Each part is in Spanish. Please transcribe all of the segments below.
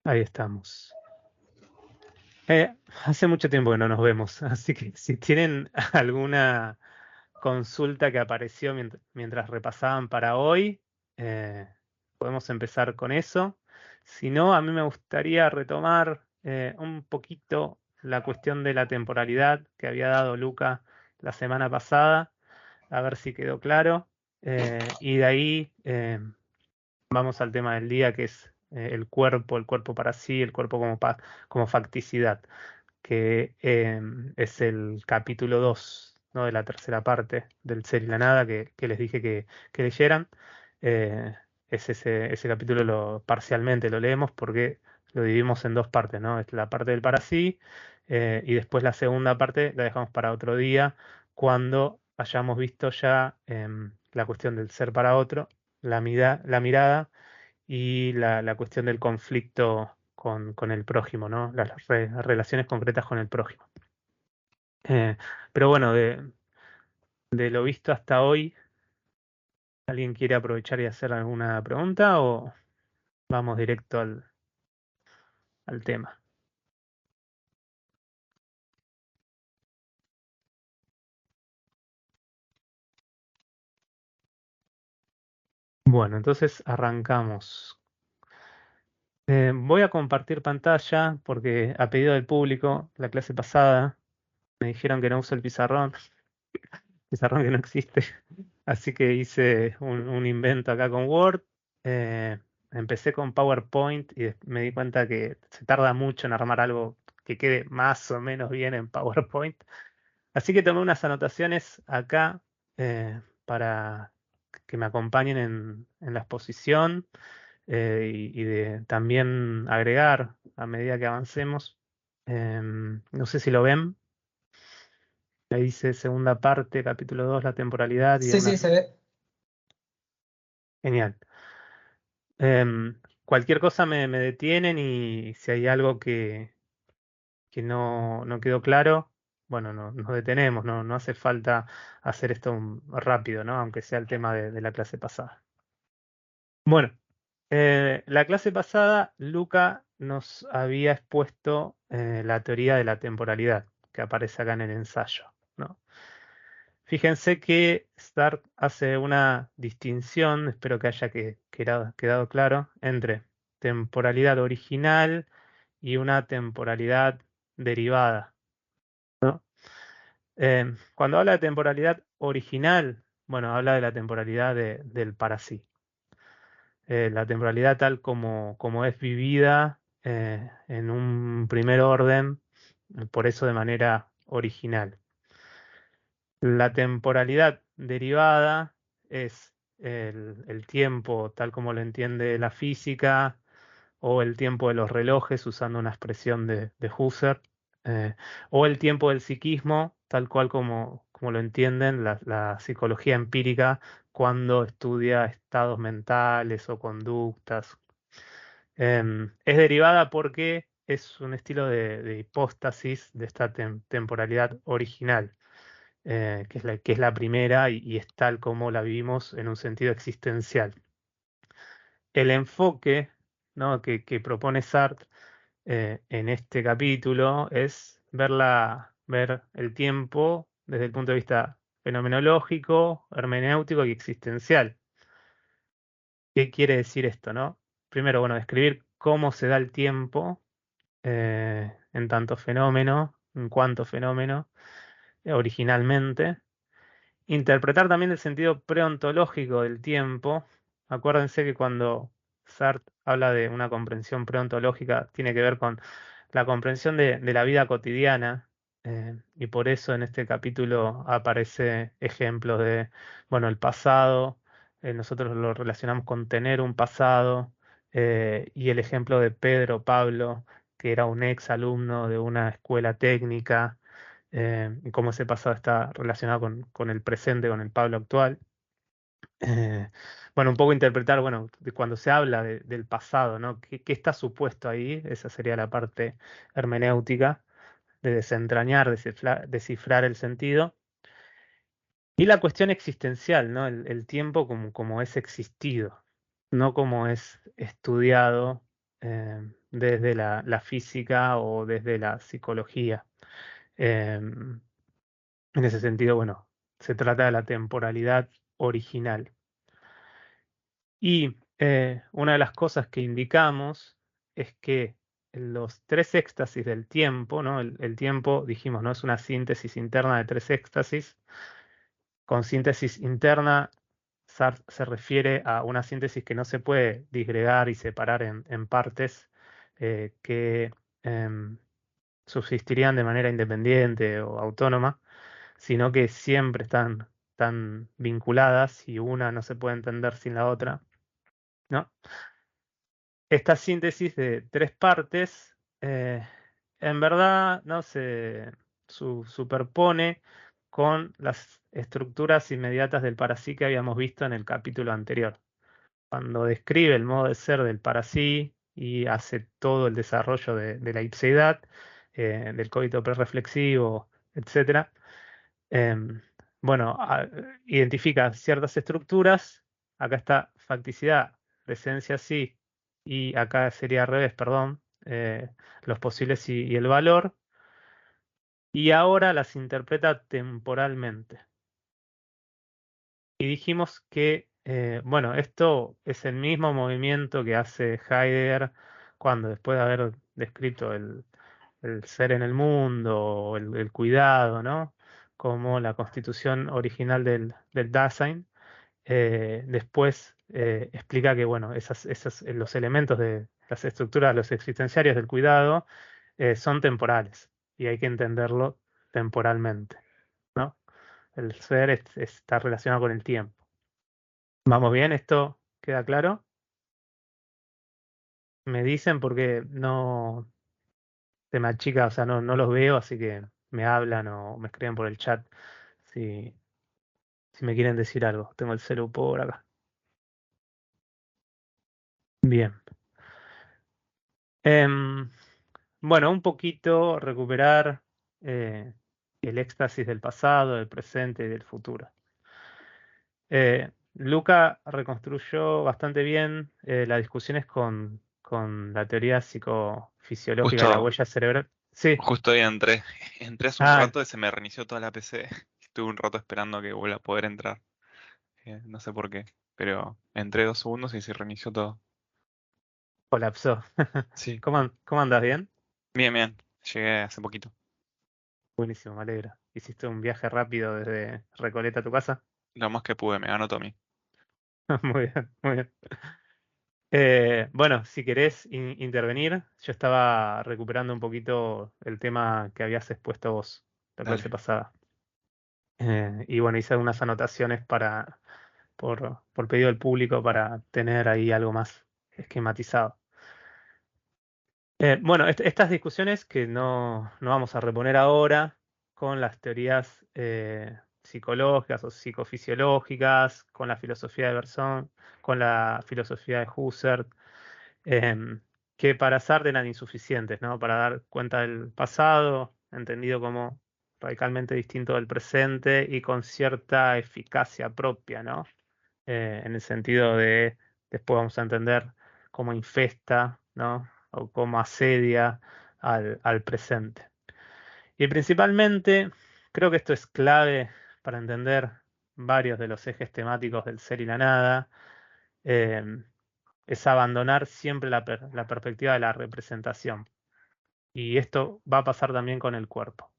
Ahí estamos. Hace mucho tiempo que no nos vemos, así que si tienen alguna consulta que apareció mientras repasaban para hoy, eh, podemos empezar con eso. Si no, a mí me gustaría retomar un poquito la cuestión de la temporalidad que había dado Luca la semana pasada, a ver si quedó claro. Y de ahí vamos al tema del día, que es el cuerpo para sí, el cuerpo como facticidad, que es el capítulo 2, ¿no? De la tercera parte del Ser y la Nada que les dije que leyeran. Eh, es ese capítulo parcialmente lo leemos porque lo dividimos en dos partes, ¿no? Es la parte del para sí, y después la segunda parte la dejamos para otro día, cuando hayamos visto ya la cuestión del ser para otro, la mirada y la cuestión del conflicto con el prójimo, ¿no? Las relaciones concretas con el prójimo. Eh, pero bueno, de lo visto hasta hoy, ¿alguien quiere aprovechar y hacer alguna pregunta o vamos directo al tema? Bueno, entonces arrancamos. Voy a compartir pantalla porque a pedido del público, la clase pasada me dijeron que no uso el pizarrón que no existe. Así que hice un invento acá con Word. Eh, Empecé con PowerPoint y me di cuenta que se tarda mucho en armar algo que quede más o menos bien en PowerPoint. Así que tomé unas anotaciones acá para que me acompañen en la exposición y de también agregar a medida que avancemos. No sé si lo ven. Ahí dice segunda parte, capítulo 2, la temporalidad y Sí, demás. sí, se ve. Genial. Cualquier cosa me detienen y si hay algo que no quedó claro, bueno, nos detenemos, no hace falta hacer esto rápido, ¿no? Aunque sea el tema de la clase pasada. Bueno, la clase pasada, Luca nos había expuesto la teoría de la temporalidad, que aparece acá en el ensayo, ¿no? Fíjense que Stark hace una distinción, espero que haya quedado claro, entre temporalidad original y una temporalidad derivada, ¿no? Cuando habla de temporalidad original, bueno, habla de la temporalidad del para sí. La temporalidad tal como es vivida en un primer orden, por eso de manera original. La temporalidad derivada es el tiempo tal como lo entiende la física o el tiempo de los relojes usando una expresión de Husserl, o el tiempo del psiquismo tal cual como lo entienden la psicología empírica cuando estudia estados mentales o conductas. Es derivada porque es un estilo de hipóstasis de esta temporalidad original, que es la primera y es tal como la vivimos en un sentido existencial. El enfoque, ¿no? que propone Sartre en este capítulo es ver el tiempo desde el punto de vista fenomenológico, hermenéutico y existencial. ¿Qué quiere decir esto, no? Primero, bueno, describir cómo se da el tiempo en tanto fenómeno, en cuanto fenómeno, originalmente. Interpretar también el sentido preontológico del tiempo. Acuérdense que cuando Sartre habla de una comprensión preontológica, tiene que ver con la comprensión de la vida cotidiana, y por eso en este capítulo aparece ejemplos de, bueno, el pasado, nosotros lo relacionamos con tener un pasado, y el ejemplo de Pedro Pablo, que era un ex alumno de una escuela técnica, y cómo ese pasado está relacionado con el presente, con el Pablo actual. Eh, bueno, un poco interpretar, bueno, de cuando se habla del pasado, ¿no? ¿Qué está supuesto ahí? Esa sería la parte hermenéutica, de desentrañar, descifrar el sentido. Y la cuestión existencial, ¿no? El tiempo como es existido, no como es estudiado desde la física o desde la psicología. En ese sentido, bueno, se trata de la temporalidad original. Y una de las cosas que indicamos es que los tres éxtasis del tiempo, ¿no? El tiempo, dijimos, ¿no? Es una síntesis interna de tres éxtasis. Con síntesis interna, Sartre se refiere a una síntesis que no se puede disgregar y separar en partes que subsistirían de manera independiente o autónoma, sino que siempre están vinculadas y una no se puede entender sin la otra, ¿no? Esta síntesis de tres partes, en verdad, no se superpone con las estructuras inmediatas del parasí que habíamos visto en el capítulo anterior. Cuando describe el modo de ser del parasí y hace todo el desarrollo de la ipseidad, del coito prerreflexivo, etc., em, bueno, identifica ciertas estructuras. Acá está facticidad, presencia sí, y acá sería al revés, perdón, los posibles y el valor, y ahora las interpreta temporalmente. Y dijimos que, bueno, esto es el mismo movimiento que hace Heidegger cuando después de haber descrito el ser en el mundo, o el cuidado, ¿no? Como la constitución original del Dasein. Después explica que, bueno, los elementos de las estructuras, los existenciarios del cuidado, son temporales y hay que entenderlo temporalmente, ¿no? El ser está relacionado con el tiempo. ¿Vamos bien? ¿Esto queda claro? Me dicen porque no se me achica, o sea, no los veo, así que me hablan o me escriben por el chat si, si me quieren decir algo. Tengo el celu por acá. Bien. Em, bueno, un poquito recuperar eh, el éxtasis del pasado, del presente y del futuro. Luca reconstruyó bastante bien las discusiones con la teoría psicofisiológica de la Justo, huella cerebral. Sí, justo ahí entré. Entré hace un ah, rato y se me reinició toda la PC. Estuve un rato esperando que vuelva a poder entrar. No sé por qué. Pero entré 2 segundos y se reinició todo. colapsó. Sí. ¿Cómo andas? ¿Bien? Bien, bien. Llegué hace poquito. Buenísimo, me alegra. ¿Hiciste un viaje rápido desde Recoleta a tu casa? Lo más que pude, me ganó Tommy. Muy bien, muy bien. Bueno, si querés intervenir, yo estaba recuperando un poquito el tema que habías expuesto vos la clase Dale. pasada. Y bueno, hice algunas anotaciones por pedido del público para tener ahí algo más esquematizado. Bueno, estas discusiones que no vamos a reponer ahora con las teorías psicológicas o psicofisiológicas, con la filosofía de Bergson, con la filosofía de Husserl, em, que para Sartre eran insuficientes, ¿no? Para dar cuenta del pasado, entendido como radicalmente distinto del presente y con cierta eficacia propia, ¿no? En el sentido de, después vamos a entender cómo infesta, ¿no? O cómo asedia al presente. Y principalmente, creo que esto es clave para entender varios de los ejes temáticos del ser y la nada, eh, es abandonar siempre la perspectiva de la representación. Y esto va a pasar también con el cuerpo.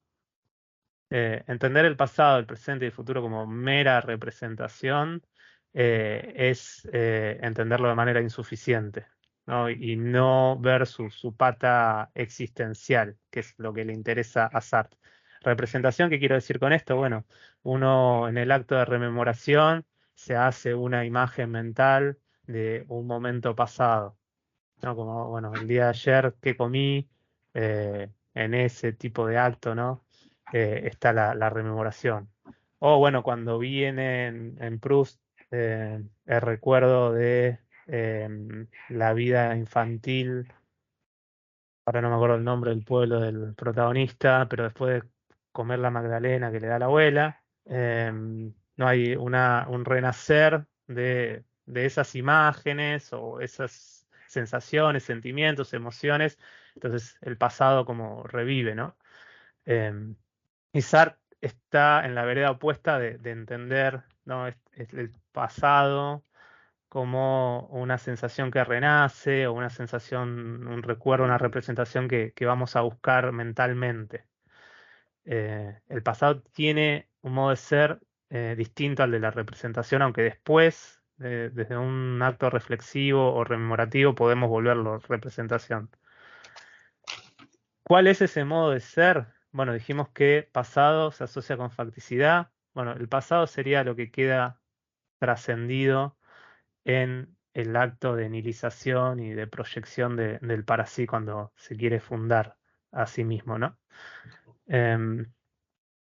Entender el pasado, el presente y el futuro como mera representación es entenderlo de manera insuficiente, ¿no? Y no ver su pata existencial, que es lo que le interesa a Sartre. Representación, ¿qué quiero decir con esto? Bueno, uno en el acto de rememoración se hace una imagen mental de un momento pasado, ¿no? Como, bueno, el día de ayer que comí, en ese tipo de acto, ¿no? Está la rememoración. O bueno, cuando viene en Proust el recuerdo de la vida infantil, ahora no me acuerdo el nombre del pueblo del protagonista, pero después de comer la magdalena que le da la abuela, no hay un renacer de esas imágenes o esas sensaciones, sentimientos, emociones. Entonces el pasado como revive, ¿no? Y Sartre está en la vereda opuesta de entender, ¿no? Es el pasado como una sensación que renace o una sensación, un recuerdo, una representación que vamos a buscar mentalmente. El pasado tiene un modo de ser distinto al de la representación, aunque después, desde un acto reflexivo o rememorativo, podemos volverlo representación. ¿Cuál es ese modo de ser? Bueno, dijimos que pasado se asocia con facticidad. Bueno, el pasado sería lo que queda trascendido en el acto de nihilización y de proyección del para sí cuando se quiere fundar a sí mismo, ¿no? Em,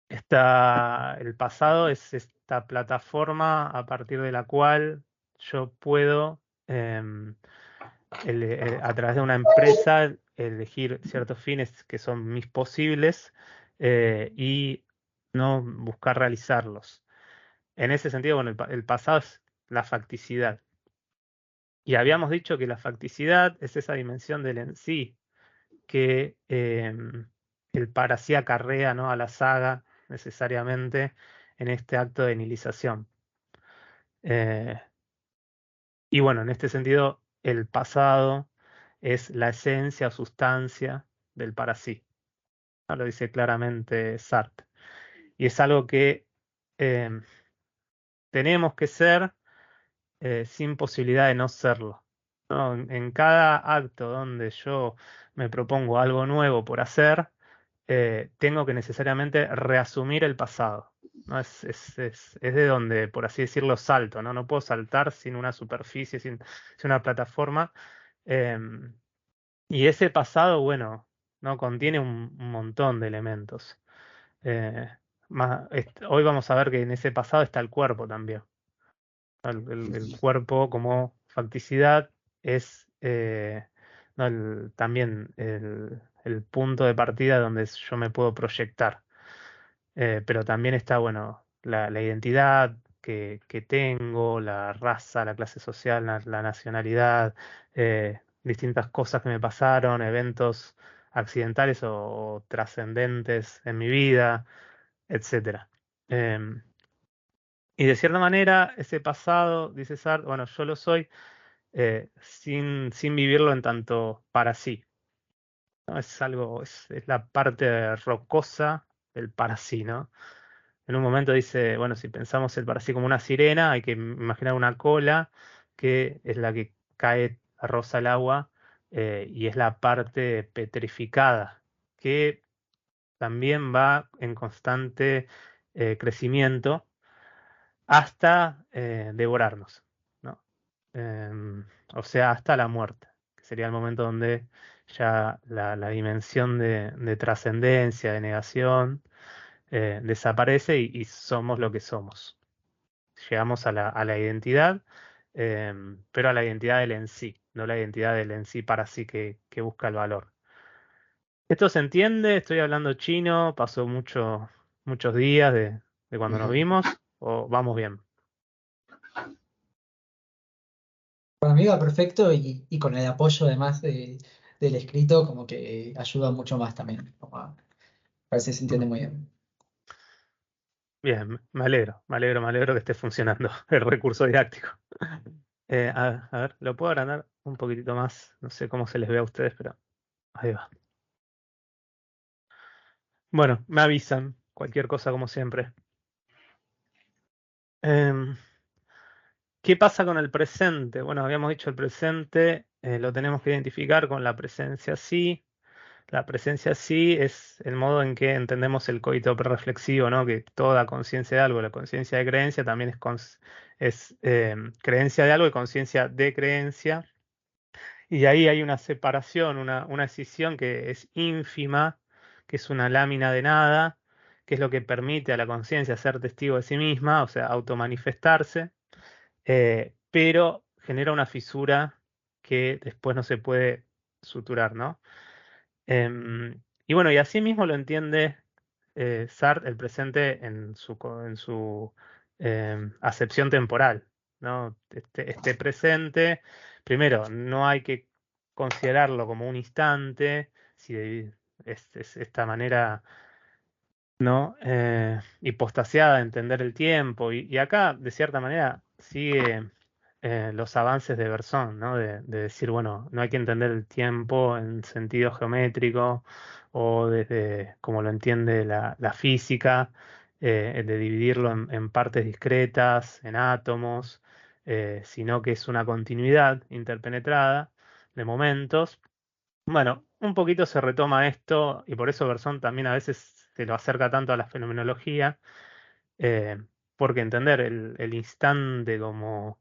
el pasado es esta plataforma a partir de la cual yo puedo, a través de una empresa, elegir ciertos fines que son mis posibles y no buscar realizarlos. En ese sentido, bueno, el pasado es la facticidad. Y habíamos dicho que la facticidad es esa dimensión del en sí que el para sí acarrea, ¿no? A la saga necesariamente en este acto de nihilización. Eh, y bueno, en este sentido, el pasado es la esencia o sustancia del para sí, ¿no? Lo dice claramente Sartre. Y es algo que eh, tenemos que ser sin posibilidad de no serlo, ¿no? En cada acto donde yo me propongo algo nuevo por hacer, tengo que necesariamente reasumir el pasado, ¿no? Es de donde, por así decirlo, salto, ¿no? No puedo saltar sin una superficie, sin una plataforma. em, y ese pasado, bueno, ¿no? Contiene un montón de elementos. Eh, hoy vamos a ver que en ese pasado está el cuerpo también. El cuerpo como facticidad es ¿no? También el punto de partida donde yo me puedo proyectar. Pero también está, bueno, la identidad que tengo, la raza, la clase social, la nacionalidad, distintas cosas que me pasaron, eventos accidentales o trascendentes en mi vida, etcétera. Em, y de cierta manera, ese pasado, dice Sartre, bueno, yo lo soy sin vivirlo en tanto para sí, ¿no? Es algo, es la parte rocosa del para sí, ¿no? En un momento dice, bueno, si pensamos el para sí como una sirena, hay que imaginar una cola que es la que cae, roza el agua y es la parte petrificada, que también va en constante crecimiento hasta devorarnos, ¿no? O sea, hasta la muerte, que sería el momento donde ya la dimensión de trascendencia, de negación, desaparece y somos lo que somos. Llegamos a la identidad, pero a la identidad del en sí, no la identidad del en sí para sí que busca el valor. ¿Esto se entiende? Estoy hablando chino, pasó muchos días de cuando nos Ujú. vimos, o vamos bien. Para mí va perfecto y con el apoyo además del escrito como que ayuda mucho más también. Parece que se entiende muy bien. Bien, me alegro que esté funcionando el recurso didáctico. A ver, lo puedo agrandar un poquitito más, no sé cómo se les ve a ustedes, pero ahí va. Bueno, me avisan, cualquier cosa como siempre. Em, ¿Qué pasa con el presente? Bueno, habíamos dicho el presente, lo tenemos que identificar con la presencia sí. La presencia sí es el modo en que entendemos el coito prerreflexivo, ¿no? Que toda conciencia de algo, la conciencia de creencia también es creencia de algo y conciencia de creencia. Y ahí hay una separación, una escisión que es ínfima, que es una lámina de nada, que es lo que permite a la conciencia ser testigo de sí misma, o sea, automanifestarse, pero genera una fisura que después no se puede suturar, ¿no? Y bueno, y así mismo lo entiende Sartre el presente en su acepción temporal. ¿no? Este presente, primero, no hay que considerarlo como un instante, si es esta manera, ¿no? Hipostasiada de entender el tiempo. Y acá, de cierta manera, sigue los avances de Berzón, ¿no? De decir, bueno, no hay que entender el tiempo en sentido geométrico o desde como lo entiende la física, de dividirlo en partes discretas, en átomos, sino que es una continuidad interpenetrada de momentos. Bueno, un poquito se retoma esto y por eso Berzón también a veces se lo acerca tanto a la fenomenología, eh, porque entender el instante como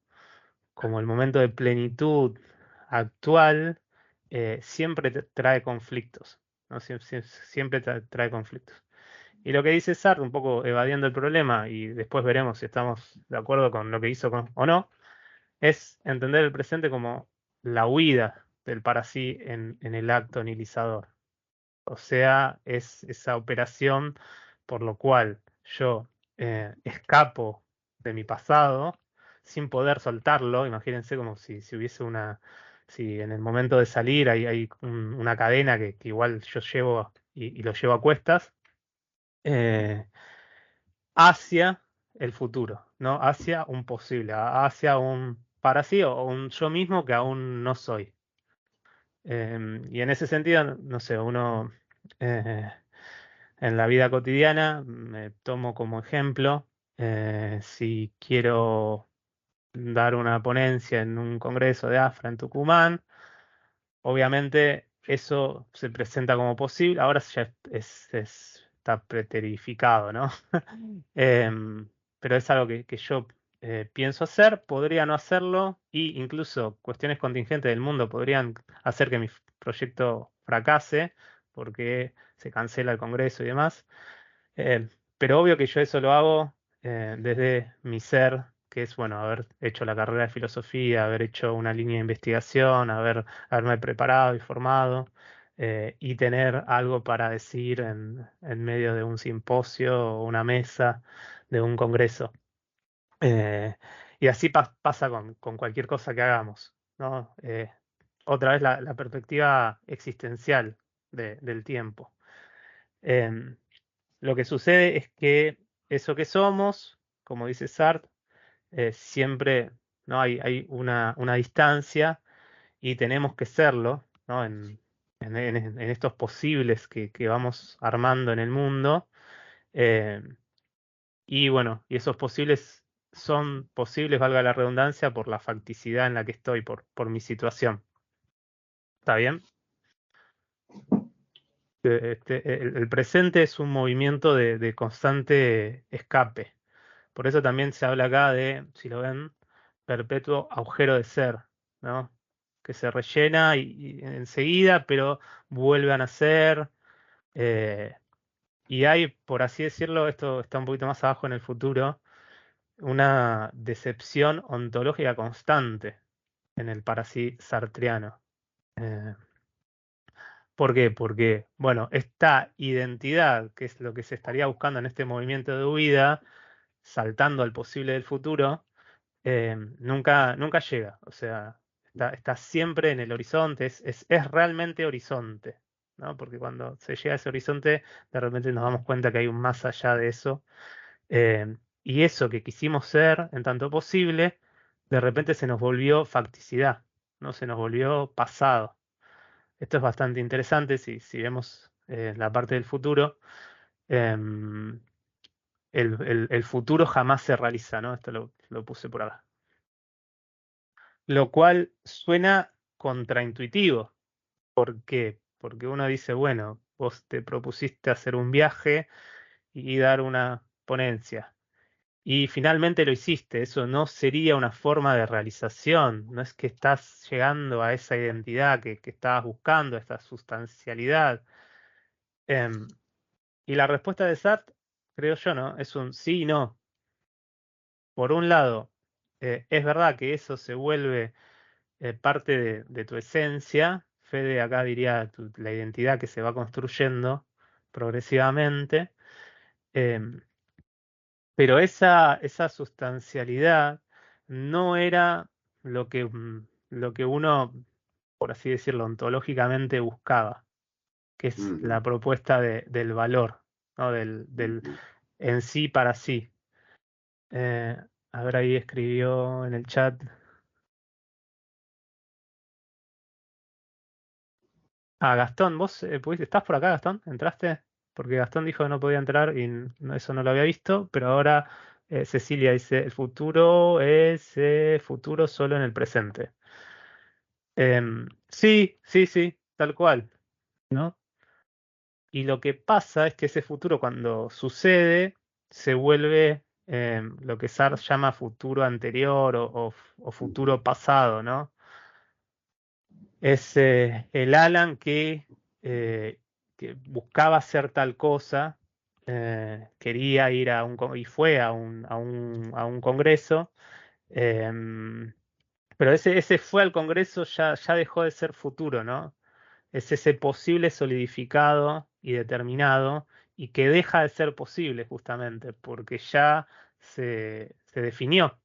el momento de plenitud actual siempre trae conflictos, ¿no? Siempre trae conflictos. Y lo que dice Sartre, un poco evadiendo el problema, y después veremos si estamos de acuerdo con lo que hizo o no, es entender el presente como la huida del para sí en el acto nihilizador. O sea, es esa operación por lo cual yo escapo de mi pasado sin poder soltarlo. Imagínense como si hubiese si en el momento de salir hay una cadena que igual yo llevo y lo llevo a cuestas, eh, hacia el futuro, ¿no? Hacia un posible, hacia un para sí o un yo mismo que aún no soy. Y en ese sentido, no sé, uno eh, en la vida cotidiana me tomo como ejemplo, si quiero dar una ponencia en un congreso de AFRA en Tucumán, obviamente eso se presenta como posible, ahora ya está preterificado, ¿no? Em, pero es algo que yo pienso hacer, podría no hacerlo, y incluso cuestiones contingentes del mundo podrían hacer que mi proyecto fracase, porque se cancela el Congreso y demás. Eh, pero obvio que yo eso lo hago desde mi ser, que es, bueno, haber hecho la carrera de filosofía, haber hecho una línea de investigación, haberme preparado y formado, y tener algo para decir en medio de un simposio o una mesa de un congreso. Eh, y así pasa con cualquier cosa que hagamos, ¿no? Otra vez la perspectiva existencial del tiempo. Em, lo que sucede es que eso que somos, como dice Sartre, siempre, ¿no? Hay una distancia y tenemos que serlo, ¿no? En estos posibles que vamos armando en el mundo. eh, y bueno, y esos posibles son posibles, valga la redundancia, por la facticidad en la que estoy, por mi situación. ¿Está bien? El presente es un movimiento de constante escape. Por eso también se habla acá de, si lo ven, perpetuo agujero de ser, ¿no? Que se rellena y enseguida, pero vuelve a nacer. eh, y hay, por así decirlo, esto está un poquito más abajo en el futuro, una decepción ontológica constante en el para sí sartreano. Eh, ¿Por qué? Porque, bueno, esta identidad, que es lo que se estaría buscando en este movimiento de huida, saltando al posible del futuro, nunca llega. O sea, está siempre en el horizonte, es realmente horizonte, ¿no? Porque cuando se llega a ese horizonte, de repente nos damos cuenta que hay un más allá de eso. Y eso que quisimos ser, en tanto posible, de repente se nos volvió facticidad, ¿no? Se nos volvió pasado. Esto es bastante interesante si vemos la parte del futuro. em, el futuro jamás se realiza, ¿no? Esto lo puse por acá. Lo cual suena contraintuitivo. ¿Por qué? Porque uno dice, bueno, vos te propusiste hacer un viaje y dar una ponencia. Y finalmente lo hiciste. Eso no sería una forma de realización. No es que estás llegando a esa identidad que estabas buscando, esta sustancialidad. Em, y la respuesta de Sartre, creo yo, ¿no? Es un sí y no. Por un lado, es verdad que eso se vuelve parte de tu esencia. Fede acá diría la identidad que se va construyendo progresivamente. em, pero esa sustancialidad no era lo que uno, por así decirlo, ontológicamente buscaba, que es la propuesta del valor, ¿no? Del en sí para sí. A ver, ahí escribió en el chat. Gastón, ¿vos estás por acá, Gastón? ¿Entraste? Porque Gastón dijo que no podía entrar y eso no lo había visto, pero ahora Cecilia dice, el futuro es futuro solo en el presente. Sí, sí, sí, tal cual, ¿no? Y lo que pasa es que ese futuro cuando sucede se vuelve lo que Sartre llama futuro anterior o futuro pasado, ¿no? Es el Alan que buscaba hacer tal cosa, quería ir y fue a un congreso, em, pero ese fue al congreso ya dejó de ser futuro, ¿no? Es ese posible solidificado y determinado y que deja de ser posible justamente porque ya se definió.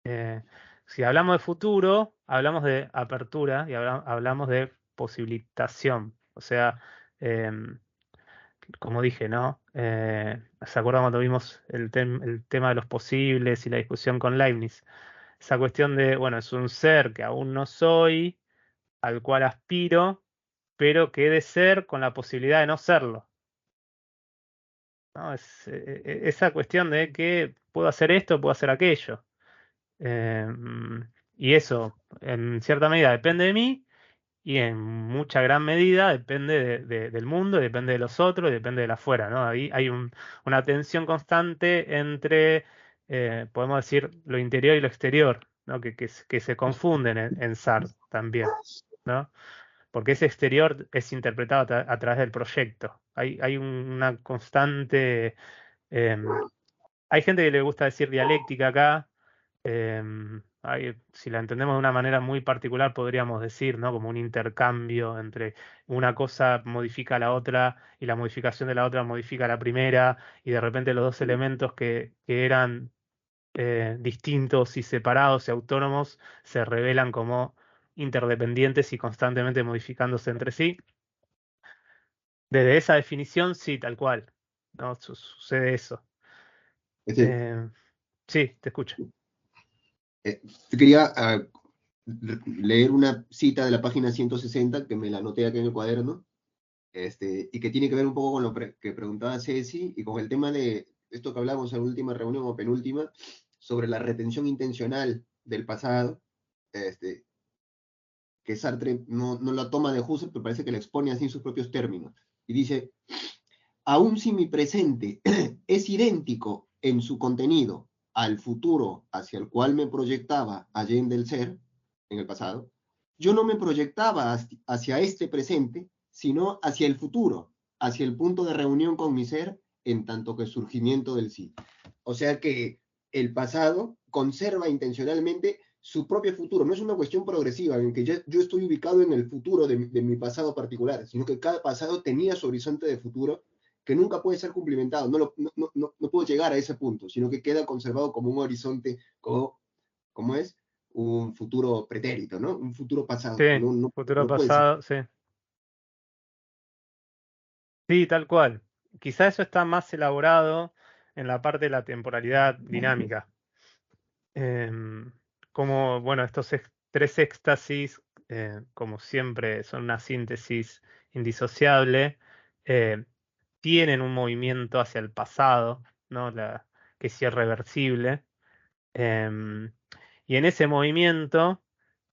Eh, si hablamos de futuro, hablamos de apertura y hablamos de posibilitación. O sea, em, como dije, ¿no? ¿Se acuerdan cuando vimos el tema de los posibles y la discusión con Leibniz? Esa cuestión de, bueno, es un ser que aún no soy, al cual aspiro, pero que he de ser con la posibilidad de no serlo. ¿No? Esa cuestión de que puedo hacer esto, puedo hacer aquello. Eh, y eso, en cierta medida, depende de mí y en mucha gran medida depende del mundo, y depende de los otros y depende de la afuera, ¿no? Ahí hay una tensión constante entre, podemos decir, lo interior y lo exterior, ¿no? Que se confunden en Sartre también, ¿no? Porque ese exterior es interpretado a través del proyecto. Hay una constante... hay gente que le gusta decir dialéctica acá. Si la entendemos de una manera muy particular, podríamos decir, ¿no? Como un intercambio entre una cosa modifica a la otra y la modificación de la otra modifica a la primera y de repente los dos elementos que eran distintos y separados y autónomos se revelan como interdependientes y constantemente modificándose entre sí. Desde esa definición, sí, tal cual, ¿no? Sucede eso. Este, Eh, sí, te escucho. yo quería leer una cita de la página 160 que me la anoté acá en el cuaderno, y que tiene que ver un poco con lo que preguntaba Ceci y con el tema de esto que hablamos en la última reunión o penúltima, sobre la retención intencional del pasado, que Sartre no la toma de Husserl, pero parece que la expone así en sus propios términos. Y dice, aun si mi presente es idéntico en su contenido al futuro hacia el cual me proyectaba allende el ser, en el pasado, yo no me proyectaba hacia este presente, sino hacia el futuro, hacia el punto de reunión con mi ser, en tanto que surgimiento del sí. O sea que el pasado conserva intencionalmente su propio futuro. No es una cuestión progresiva en que yo estoy ubicado en el futuro de mi pasado particular, sino que cada pasado tenía su horizonte de futuro que nunca puede ser cumplimentado, no puedo llegar a ese punto, sino que queda conservado como un horizonte, como es un futuro pretérito, ¿no? Un futuro pasado, Sí, que futuro no puede ser. pasado, sí. Sí, tal cual. Quizá eso está más elaborado en la parte de la temporalidad dinámica. Em, Como, bueno, tres éxtasis, como siempre, son una síntesis indisociable, eh, tienen un movimiento hacia el pasado, ¿no? Que es irreversible. Em, y en ese movimiento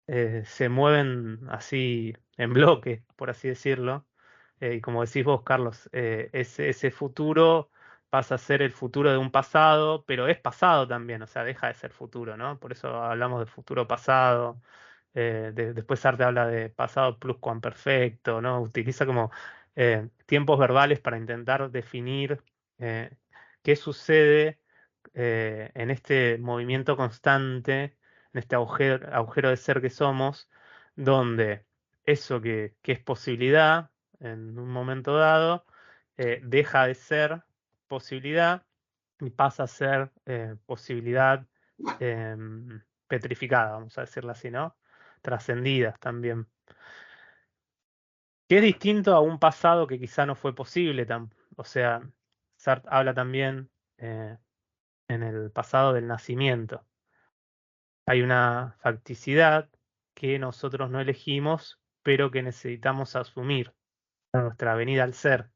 se mueven así en bloque, por así decirlo. Y como decís vos, Carlos, ese futuro pasa a ser el futuro de un pasado, pero es pasado también, o sea, deja de ser futuro, ¿no? Por eso hablamos de futuro pasado. Después Arte habla de pasado pluscuamperfecto, ¿no? Utiliza como tiempos verbales para intentar definir qué sucede en este movimiento constante, en este agujero de ser que somos, donde eso que es posibilidad en un momento dado, deja de ser posibilidad y pasa a ser posibilidad, petrificadas, vamos a decirlo así, ¿no? Trascendidas también. Que es distinto a un pasado que quizá no fue posible. O sea, Sartre habla también en el pasado del nacimiento. Hay una facticidad que nosotros no elegimos, pero que necesitamos asumir a nuestra venida al ser.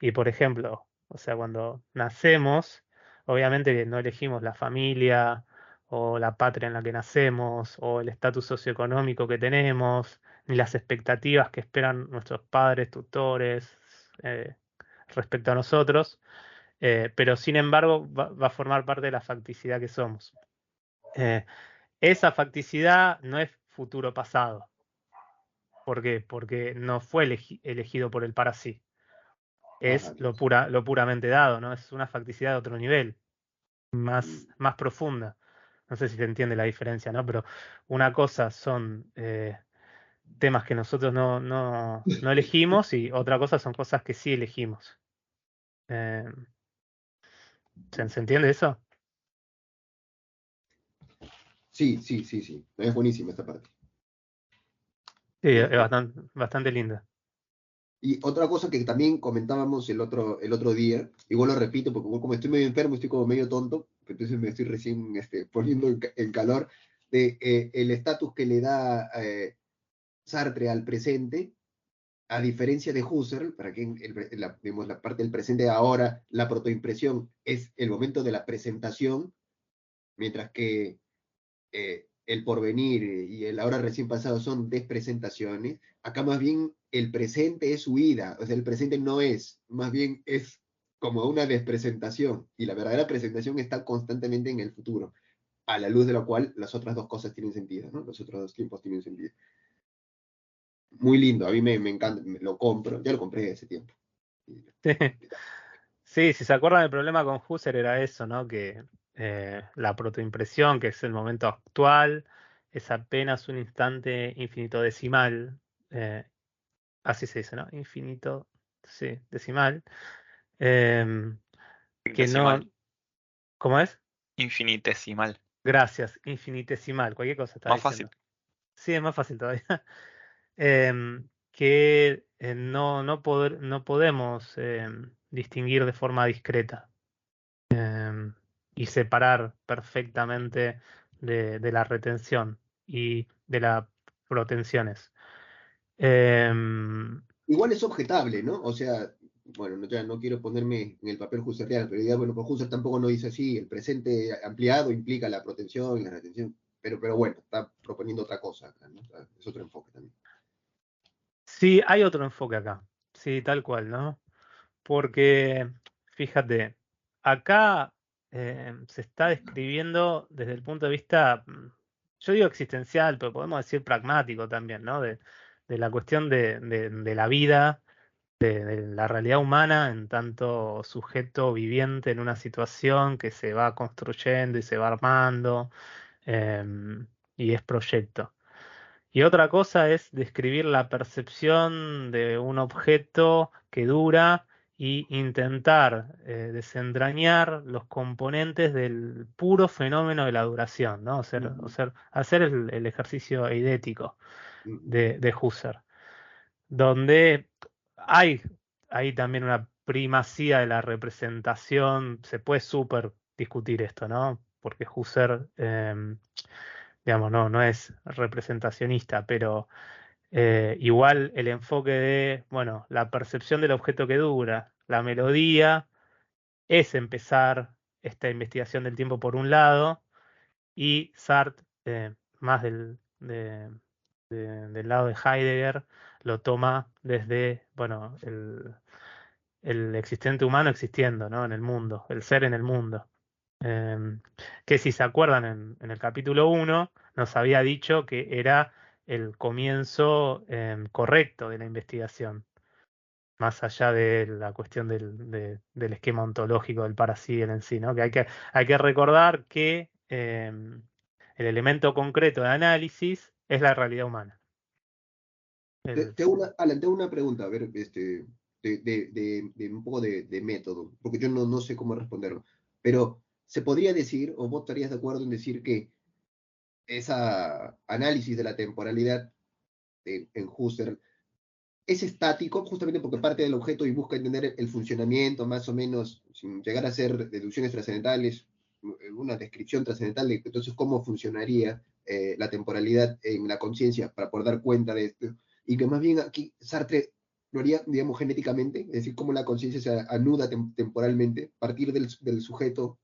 Y por ejemplo, o sea, cuando nacemos, obviamente que no elegimos la familia o la patria en la que nacemos o el estatus socioeconómico que tenemos, ni las expectativas que esperan nuestros padres, tutores, respecto a nosotros, pero sin embargo va a formar parte de la facticidad que somos. Esa facticidad no es futuro pasado. ¿Por qué? Porque no fue elegido por el para sí. Es Ajá, lo puramente dado, ¿no? Es una facticidad de otro nivel, mm, más profunda. No sé si se entiende la diferencia, ¿no? Pero una cosa son temas que nosotros no elegimos y otra cosa son cosas que sí elegimos. Eh, ¿se entiende eso? sí, sí, sí, sí. Es buenísima esta parte. Sí, es Eh, bastante linda. Y otra cosa que también comentábamos el otro día, igual lo repito, porque como estoy medio enfermo, estoy como medio tonto, entonces me estoy recién poniendo en calor, de el estatus que le da Sartre al presente, a diferencia de Husserl, para que digamos, la parte del presente de ahora, la protoimpresión es el momento de la presentación, mientras que el porvenir y el ahora recién pasado son despresentaciones, acá más bien el presente es huida, o sea, el presente no es, más bien es como una despresentación, y la verdadera presentación está constantemente en el futuro, a la luz de la cual las otras dos cosas tienen sentido, ¿no? Los otros dos tiempos tienen sentido. Muy lindo, a mí me encanta, lo compro, ya lo compré hace tiempo. Sí, si se acuerdan, el problema con Husserl era eso, ¿no? Que la protoimpresión, que es el momento actual, es apenas un instante infinitodecimal. Así se dice, ¿no? Infinito, sí, decimal. em, que no, Infinitesimal. ¿cómo es? Infinitesimal. Gracias, infinitesimal, cualquier cosa estaba Más fácil. diciendo. Sí, es más fácil todavía. Que no podemos distinguir de forma discreta. Y separar perfectamente de la retención y de las protenciones. Em, Igual es objetable, ¿no? O sea, bueno, ya no quiero ponerme en el papel husserliano, pero ya, bueno, pues Husserl tampoco no dice así, el presente ampliado implica la protección y la retención, pero bueno, está proponiendo otra cosa acá, ¿no? O sea, es otro enfoque también. sí, hay otro enfoque acá, sí, tal cual, ¿no? Porque, fíjate, acá se está describiendo desde el punto de vista, yo digo existencial, pero podemos decir pragmático también, ¿no? De la cuestión de la vida, de la realidad humana en tanto sujeto viviente en una situación que se va construyendo y se va armando, y es proyecto. Y otra cosa es describir la percepción de un objeto que dura y intentar desentrañar los componentes del puro fenómeno de la duración, ¿no? Hacer el ejercicio eidético de Husserl, donde hay, hay también una primacía de la representación, se puede súper discutir esto, ¿no? Porque Husserl, digamos, no es representacionista, pero igual el enfoque de, bueno, la percepción del objeto que dura, la melodía, es empezar esta investigación del tiempo por un lado, y Sartre, más del lado de Heidegger, lo toma desde, bueno, el existente humano existiendo, ¿no? En el mundo, el ser en el mundo. Em, que si se acuerdan en el capítulo 1 nos había dicho que era el comienzo correcto de la investigación, más allá de la cuestión del esquema ontológico del para sí en sí, ¿no? Que hay que recordar que el elemento concreto de análisis es la realidad humana. El- Alan, te hago una pregunta, a ver, de un poco de método, porque yo no sé cómo responderlo, pero ¿se podría decir, o vos estarías de acuerdo en decir que esa análisis de la temporalidad en Husserl es estático, justamente porque parte del objeto y busca entender el funcionamiento, más o menos, sin llegar a ser deducciones trascendentales, una descripción trascendental de entonces cómo funcionaría la temporalidad en la conciencia para poder dar cuenta de esto, y que más bien aquí Sartre lo haría, digamos, genéticamente, es decir, cómo la conciencia se anuda temporalmente, a partir del sujeto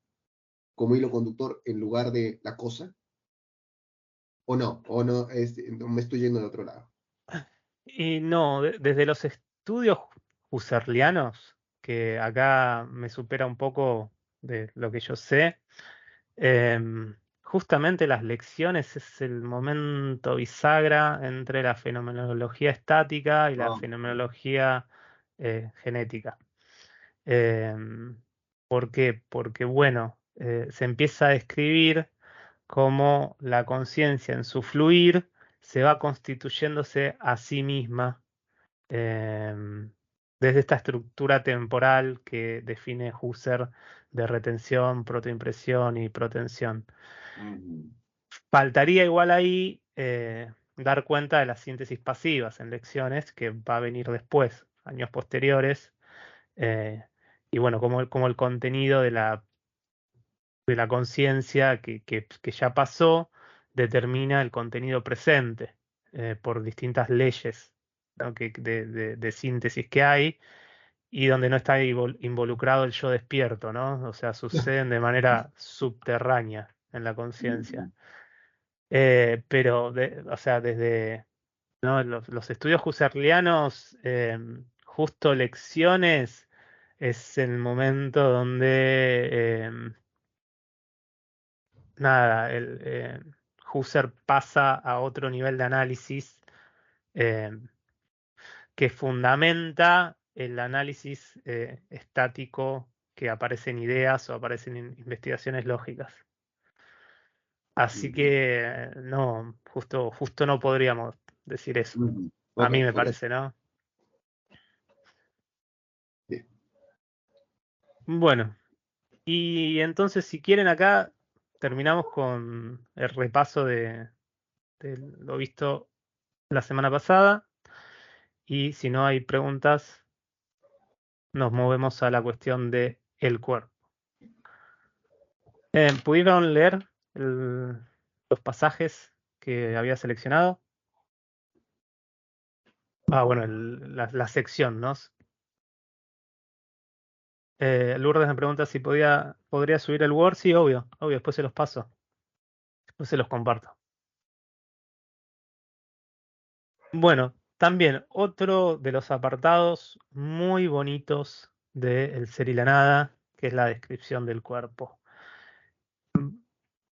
como hilo conductor en lugar de la cosa, o no, me estoy yendo de otro lado. Y no, desde los estudios husserlianos, que acá me supera un poco de lo que yo sé, justamente las lecciones es el momento bisagra entre la fenomenología estática y la Ah, fenomenología genética. Em, ¿Por qué? Porque, bueno, se empieza a describir cómo la conciencia en su fluir se va constituyéndose a sí misma desde esta estructura temporal que define Husserl de retención, protoimpresión y protensión. mm, Faltaría igual ahí dar cuenta de las síntesis pasivas en lecciones que va a venir después, años posteriores, eh, y bueno, como el contenido de la conciencia que ya pasó determina el contenido presente por distintas leyes, ¿no? De síntesis que hay y donde no está involucrado el yo despierto, ¿no? O sea, suceden de manera subterránea en la conciencia. mm, Pero, o sea, desde ¿no? Los estudios husserlianos, justo lecciones, es el momento donde nada, Husserl pasa a otro nivel de análisis eh, que fundamenta el análisis estático que aparece en ideas o aparecen en investigaciones lógicas. Así mm, que no, justo no podríamos decir eso. A ok, mí me ok. parece, ¿no? Bien. Bueno, y entonces si quieren acá terminamos con el repaso de lo visto la semana pasada. Y si no hay preguntas, nos movemos a la cuestión de el cuerpo. ¿Pudieron leer los pasajes que había seleccionado? Bueno, la sección, ¿no? Lourdes me pregunta si podría subir el Word. Sí, obvio, después se los paso, después se los comparto. Bueno, también otro de los apartados muy bonitos de El ser y la nada, que es la descripción del cuerpo.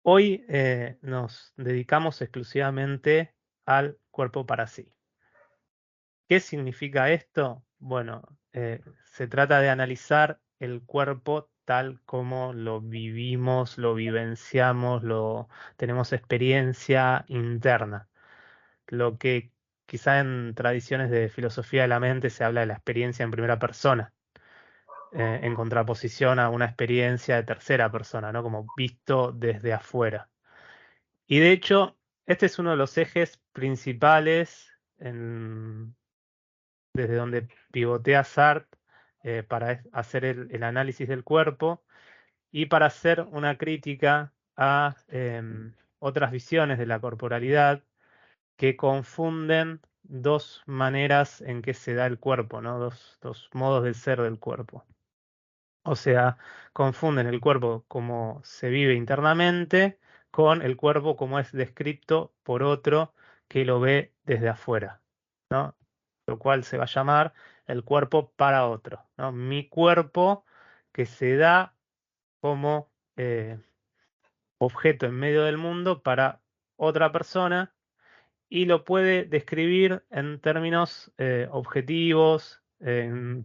Hoy nos dedicamos exclusivamente al cuerpo para sí. ¿Qué significa esto? Bueno, se trata de analizar el cuerpo tal como lo vivimos, lo vivenciamos, tenemos experiencia interna. Lo que quizá en tradiciones de filosofía de la mente se habla de la experiencia en primera persona, en contraposición a una experiencia de tercera persona, ¿no? Como visto desde afuera. Y de hecho, este es uno de los ejes principales desde donde pivotea Sartre para hacer el análisis del cuerpo y para hacer una crítica a otras visiones de la corporalidad que confunden dos maneras en que se da el cuerpo, ¿no? Dos modos de ser del cuerpo. O sea, confunden el cuerpo como se vive internamente con el cuerpo como es descrito por otro que lo ve desde afuera, ¿no? Lo cual se va a llamar el cuerpo para otro, ¿no? Mi cuerpo que se da como objeto en medio del mundo para otra persona y lo puede describir en términos objetivos,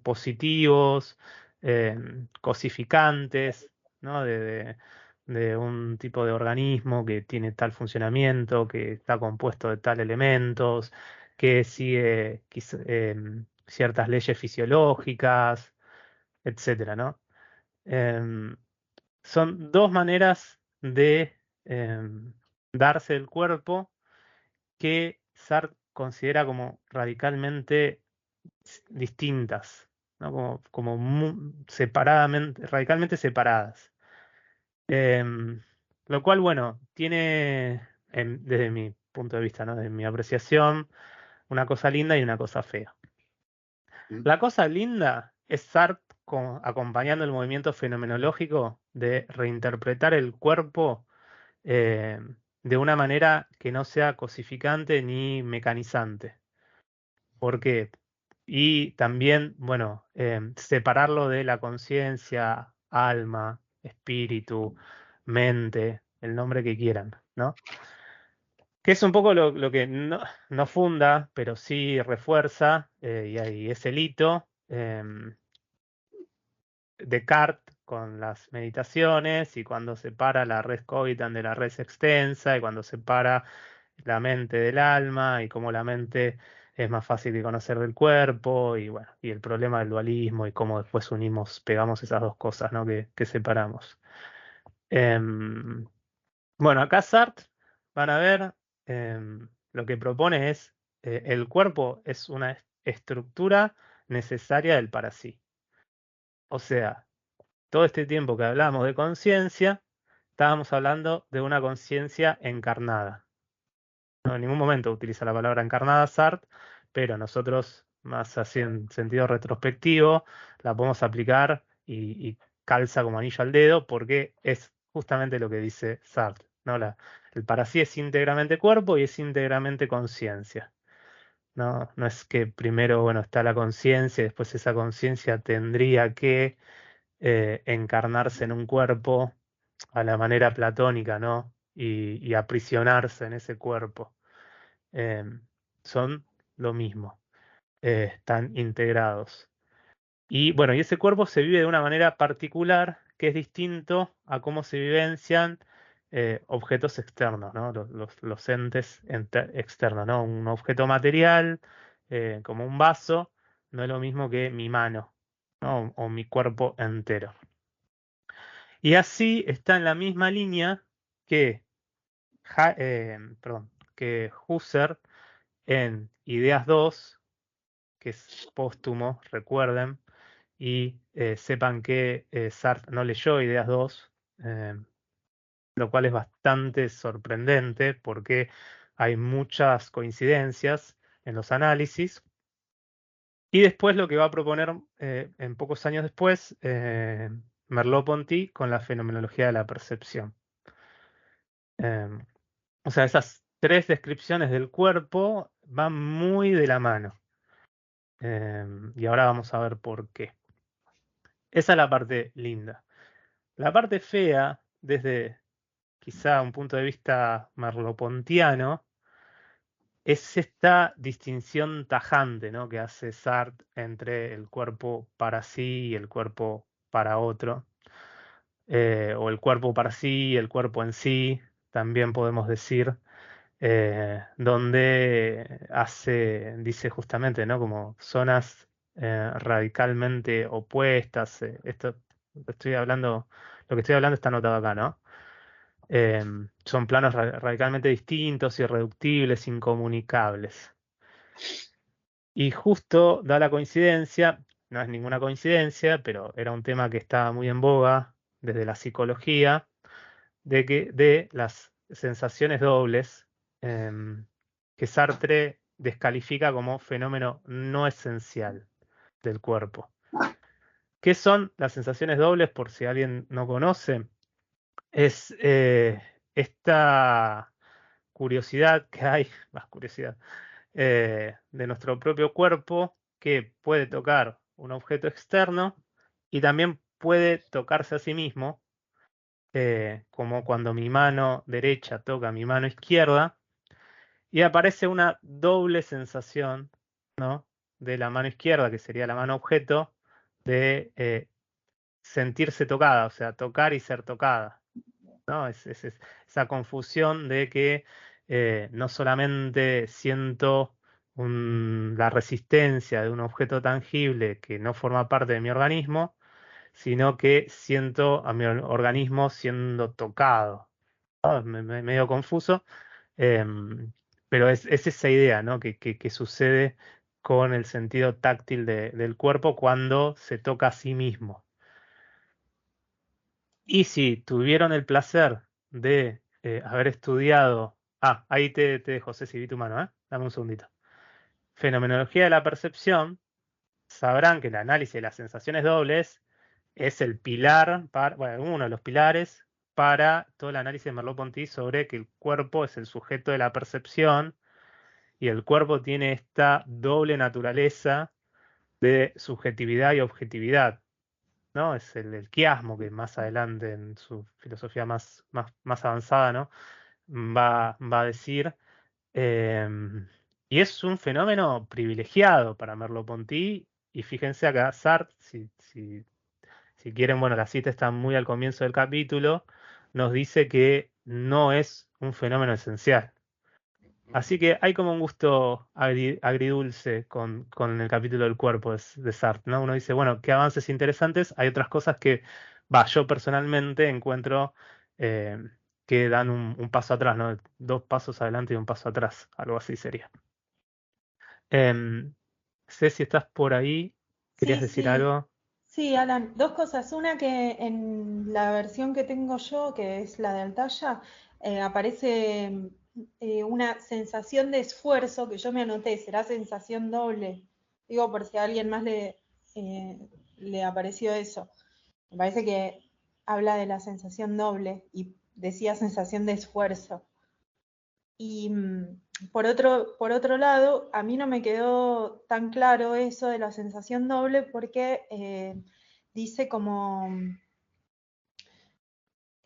positivos, cosificantes, ¿no? De un tipo de organismo que tiene tal funcionamiento, que está compuesto de tal elementos, que sigue ciertas leyes fisiológicas, etcétera, ¿no? Em, Son dos maneras de darse el cuerpo que Sartre considera como radicalmente distintas, ¿no? Como separadamente, radicalmente separadas. Em, lo cual, bueno, tiene, desde mi punto de vista, ¿no? Desde mi apreciación, una cosa linda y una cosa fea. ¿Mm? La cosa linda es Sartre acompañando el movimiento fenomenológico de reinterpretar el cuerpo eh, de una manera que no sea cosificante ni mecanizante. ¿Por qué? Y también, bueno, separarlo de la conciencia, alma, espíritu, mente, el nombre que quieran, ¿no? Que es un poco lo que no funda, pero sí refuerza, y ahí es el hito, Descartes con las meditaciones y cuando separa la res cogitan de la res extensa y cuando separa la mente del alma y cómo la mente es más fácil de conocer del cuerpo y bueno, y el problema del dualismo y cómo después pegamos esas dos cosas, ¿no? que separamos. Em, bueno, acá Sartre, van a ver, lo que propone es, el cuerpo es una estructura necesaria del para sí. O sea, todo este tiempo que hablamos de conciencia, estábamos hablando de una conciencia encarnada. No, en ningún momento utiliza la palabra encarnada Sartre, pero nosotros, más así en sentido retrospectivo, la podemos aplicar y calza como anillo al dedo porque es justamente lo que dice Sartre, ¿no? El para sí es íntegramente cuerpo y es íntegramente conciencia. No es que primero, bueno, está la conciencia y después esa conciencia tendría que encarnarse en un cuerpo a la manera platónica, ¿no? Y aprisionarse en ese cuerpo. Eh, son lo mismo, están integrados. Y bueno, y ese cuerpo se vive de una manera particular que es distinto a cómo se vivencian objetos externos, ¿no? Los entes externos, ¿no? Un objeto material, como un vaso, no es lo mismo que mi mano, ¿no? O mi cuerpo entero. Y así está en la misma línea que, que Husserl en Ideas 2, que es póstumo, recuerden, y sepan que Sartre no leyó Ideas 2, eh, lo cual es bastante sorprendente porque hay muchas coincidencias en los análisis. Y después lo que va a proponer en pocos años después Merleau-Ponty con la fenomenología de la percepción. Em, o sea, esas tres descripciones del cuerpo van muy de la mano. Y ahora vamos a ver por qué. Esa es la parte linda. La parte fea, desde quizá un punto de vista merleau-pontiano, es esta distinción tajante, ¿no? que hace Sartre entre el cuerpo para sí y el cuerpo para otro. O el cuerpo para sí y el cuerpo en sí, también podemos decir. Donde dice justamente, ¿no? Como zonas radicalmente opuestas. Lo que estoy hablando está anotado acá, ¿no? Son planos radicalmente distintos, irreductibles, incomunicables. Y justo da la coincidencia, no es ninguna coincidencia, pero era un tema que estaba muy en boga desde la psicología, de las sensaciones dobles que Sartre descalifica como fenómeno no esencial del cuerpo. ¿Qué son las sensaciones dobles? Por si alguien no conoce, es esta curiosidad que hay, más curiosidad, de nuestro propio cuerpo que puede tocar un objeto externo y también puede tocarse a sí mismo, como cuando mi mano derecha toca mi mano izquierda, y aparece una doble sensación, ¿no? de la mano izquierda, que sería la mano objeto, de sentirse tocada, o sea, tocar y ser tocada, ¿no? Esa confusión de que no solamente siento la resistencia de un objeto tangible que no forma parte de mi organismo, sino que siento a mi organismo siendo tocado, medio confuso. Pero es esa idea, ¿no? Que sucede con el sentido táctil del cuerpo cuando se toca a sí mismo. Y si tuvieron el placer de haber estudiado. Ahí te dejo, Ceci, vi tu mano, ¿eh? Dame un segundito. Fenomenología de la percepción, sabrán que el análisis de las sensaciones dobles es el pilar, bueno, uno de los pilares para todo el análisis de Merleau-Ponty sobre que el cuerpo es el sujeto de la percepción y el cuerpo tiene esta doble naturaleza de subjetividad y objetividad, ¿no? Es el quiasmo que más adelante en su filosofía más avanzada, ¿no? Va a decir. Y es un fenómeno privilegiado para Merleau-Ponty. Y fíjense acá, Sartre, si quieren, bueno, la cita está muy al comienzo del capítulo, nos dice que no es un fenómeno esencial. Así que hay como un gusto agridulce con el capítulo del cuerpo de Sartre, ¿no? Uno dice, bueno, qué avances interesantes. Hay otras cosas que, yo personalmente encuentro eh, que dan un paso atrás, ¿no? 2 pasos adelante y un paso atrás, algo así sería. Ceci, ¿estás por ahí? ¿Querías Sí, decir sí. algo? Sí, Alan, dos cosas. Una, que en la versión que tengo yo, que es la de Altaya, aparece una sensación de esfuerzo que yo me anoté, será sensación doble. Digo, por si a alguien más le apareció eso. Me parece que habla de la sensación doble y decía sensación de esfuerzo. Y por otro lado, a mí no me quedó tan claro eso de la sensación doble porque dice como,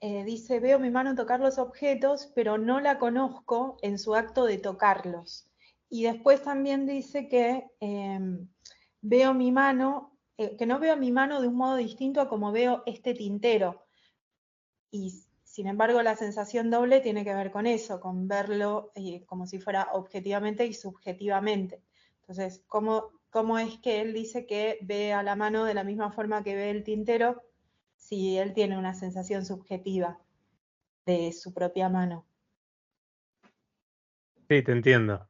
dice, veo mi mano tocar los objetos, pero no la conozco en su acto de tocarlos. Y después también dice que veo mi mano, que no veo mi mano de un modo distinto a como veo este tintero. Y sin embargo, la sensación doble tiene que ver con eso, con verlo como si fuera objetivamente y subjetivamente. Entonces, ¿cómo es que él dice que ve a la mano de la misma forma que ve el tintero si él tiene una sensación subjetiva de su propia mano? Sí, te entiendo.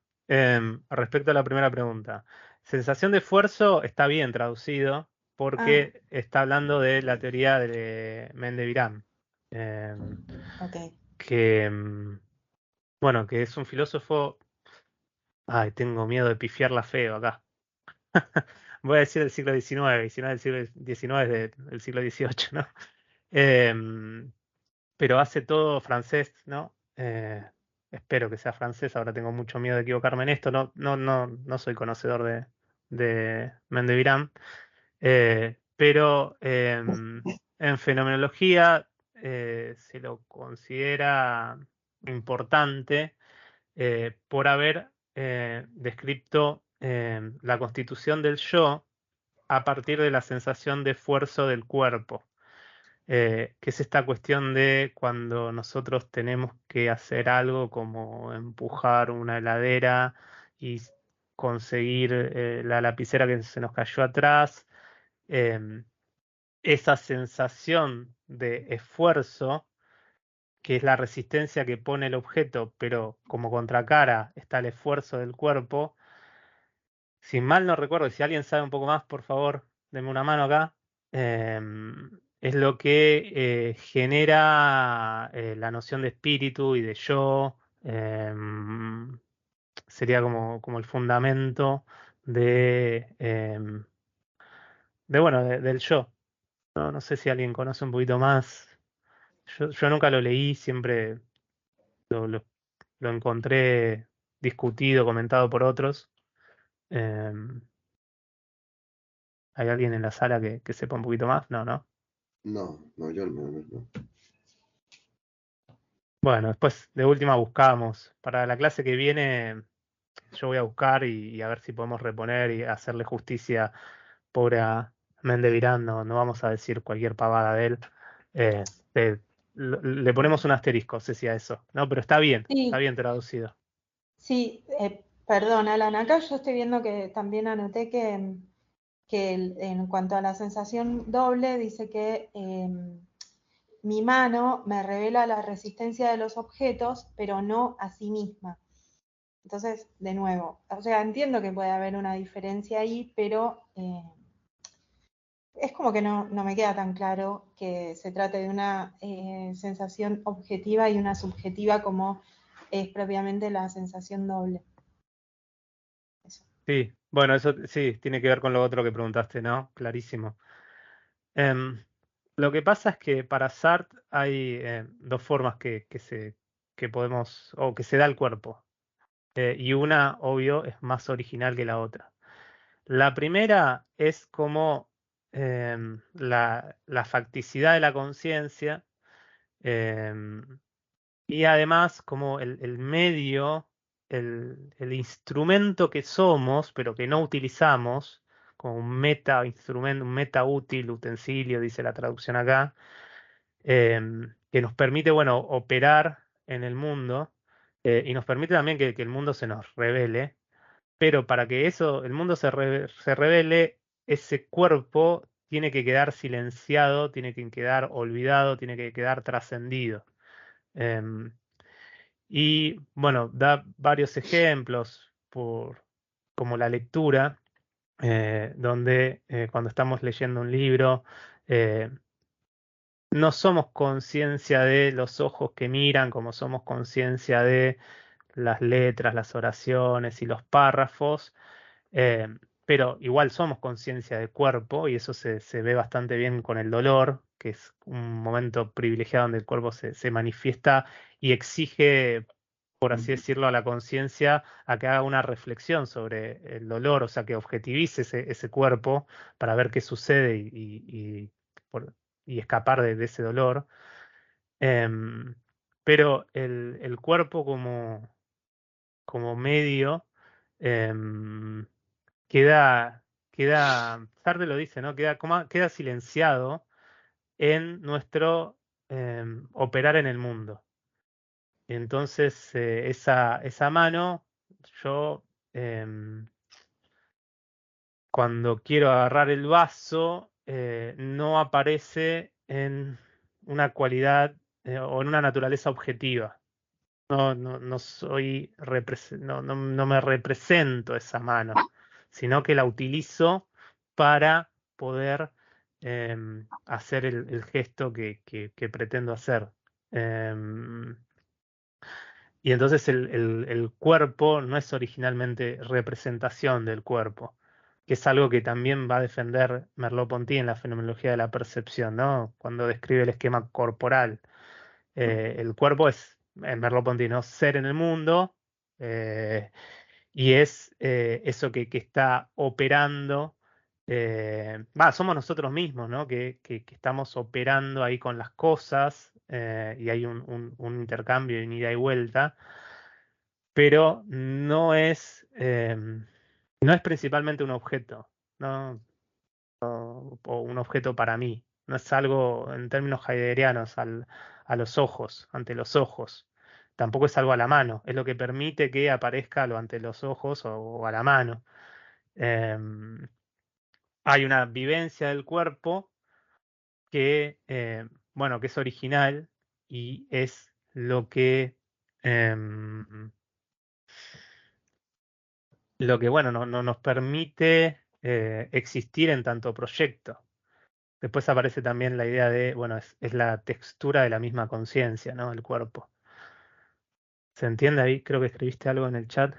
Respecto a la primera pregunta, sensación de esfuerzo está bien traducido porque está hablando de la teoría de Mendevirán, Ok. que, bueno, que es un filósofo. Ay, tengo miedo de pifiarla feo acá. Voy a decir del siglo XIX, y si no del siglo XIX, del siglo XVIII, ¿no? Pero hace todo francés, ¿no? Espero que sea francés, ahora tengo mucho miedo de equivocarme en esto, no soy conocedor de Mendevirán, pero en fenomenología se lo considera importante por haber descrito la constitución del yo a partir de la sensación de esfuerzo del cuerpo, que es esta cuestión de cuando nosotros tenemos que hacer algo como empujar una heladera y conseguir la lapicera que se nos cayó atrás, em, esa sensación de esfuerzo, que es la resistencia que pone el objeto, pero como contracara está el esfuerzo del cuerpo. Si mal no recuerdo, y si alguien sabe un poco más, por favor, denme una mano acá. Es lo que genera la noción de espíritu y de yo. Sería como el fundamento del yo. No sé si alguien conoce un poquito más. Yo nunca lo leí, siempre lo encontré discutido, comentado por otros. Em, ¿Hay alguien en la sala que sepa un poquito más? No. No, yo al menos no. Bueno, después de última buscamos. Para la clase que viene, yo voy a buscar y a ver si podemos reponer y hacerle justicia, pobre a Mendevirán. No vamos a decir cualquier pavada de él. Eh, le, le ponemos un asterisco, sé si a eso. No, pero está Sí, bien traducido. sí, perdón, Alan, acá yo estoy viendo que también anoté que en cuanto a la sensación doble, dice que mi mano me revela la resistencia de los objetos, pero no a sí misma. Entonces, de nuevo, o sea, entiendo que puede haber una diferencia ahí, pero es como que no me queda tan claro que se trate de una sensación objetiva y una subjetiva como es propiamente la sensación doble. Eso. Sí, bueno, eso sí, tiene que ver con lo otro que preguntaste, ¿no? Clarísimo. Lo que pasa es que para Sartre hay dos formas que podemos, o que se da el cuerpo. Y una, obvio, es más original que la otra. La primera es como la facticidad de la conciencia, y además como el medio, el instrumento que somos, pero que no utilizamos, como un meta instrumento, un meta útil, utensilio, dice la traducción acá, que nos permite, bueno, operar en el mundo, y nos permite también que el mundo se nos revele, pero para que eso, el mundo se revele, ese cuerpo tiene que quedar silenciado, tiene que quedar olvidado, tiene que quedar trascendido. Em, y bueno, da varios ejemplos como la lectura, donde cuando estamos leyendo un libro, eh, no somos conciencia de los ojos que miran, como somos conciencia de las letras, las oraciones y los párrafos, eh, pero igual somos conciencia del cuerpo y eso se ve bastante bien con el dolor, que es un momento privilegiado donde el cuerpo se manifiesta y exige, por así decirlo, a la conciencia a que haga una reflexión sobre el dolor, o sea, que objetivice ese cuerpo para ver qué sucede y escapar de ese dolor. Em, pero el cuerpo como medio em, Sartre lo dice, ¿no? Queda silenciado en nuestro operar en el mundo. Entonces, esa mano, yo cuando quiero agarrar el vaso, no aparece en una cualidad o en una naturaleza objetiva. No soy no me represento esa mano, sino que la utilizo para poder hacer el gesto que pretendo hacer. Em, y entonces el cuerpo no es originalmente representación del cuerpo, que es algo que también va a defender Merleau-Ponty en la fenomenología de la percepción, ¿no? Cuando describe el esquema corporal. El cuerpo es, en Merleau-Ponty, ¿no? Ser en el mundo, eh, y es eso que está operando. Somos nosotros mismos, ¿no? Que estamos operando ahí con las cosas, y hay un intercambio y un ida y vuelta, pero no es principalmente un objeto, ¿no? O un objeto para mí. No es algo en términos heideggerianos a los ojos, ante los ojos. Tampoco es algo a la mano. Es lo que permite que aparezca lo ante los ojos o a la mano. Em, Hay una vivencia del cuerpo que, bueno, que es original y es em, lo que bueno, nos permite existir en tanto proyecto. Después aparece también la idea de, bueno, es la textura de la misma conciencia, ¿no? El cuerpo. ¿Se entiende ahí? Creo que escribiste algo en el chat.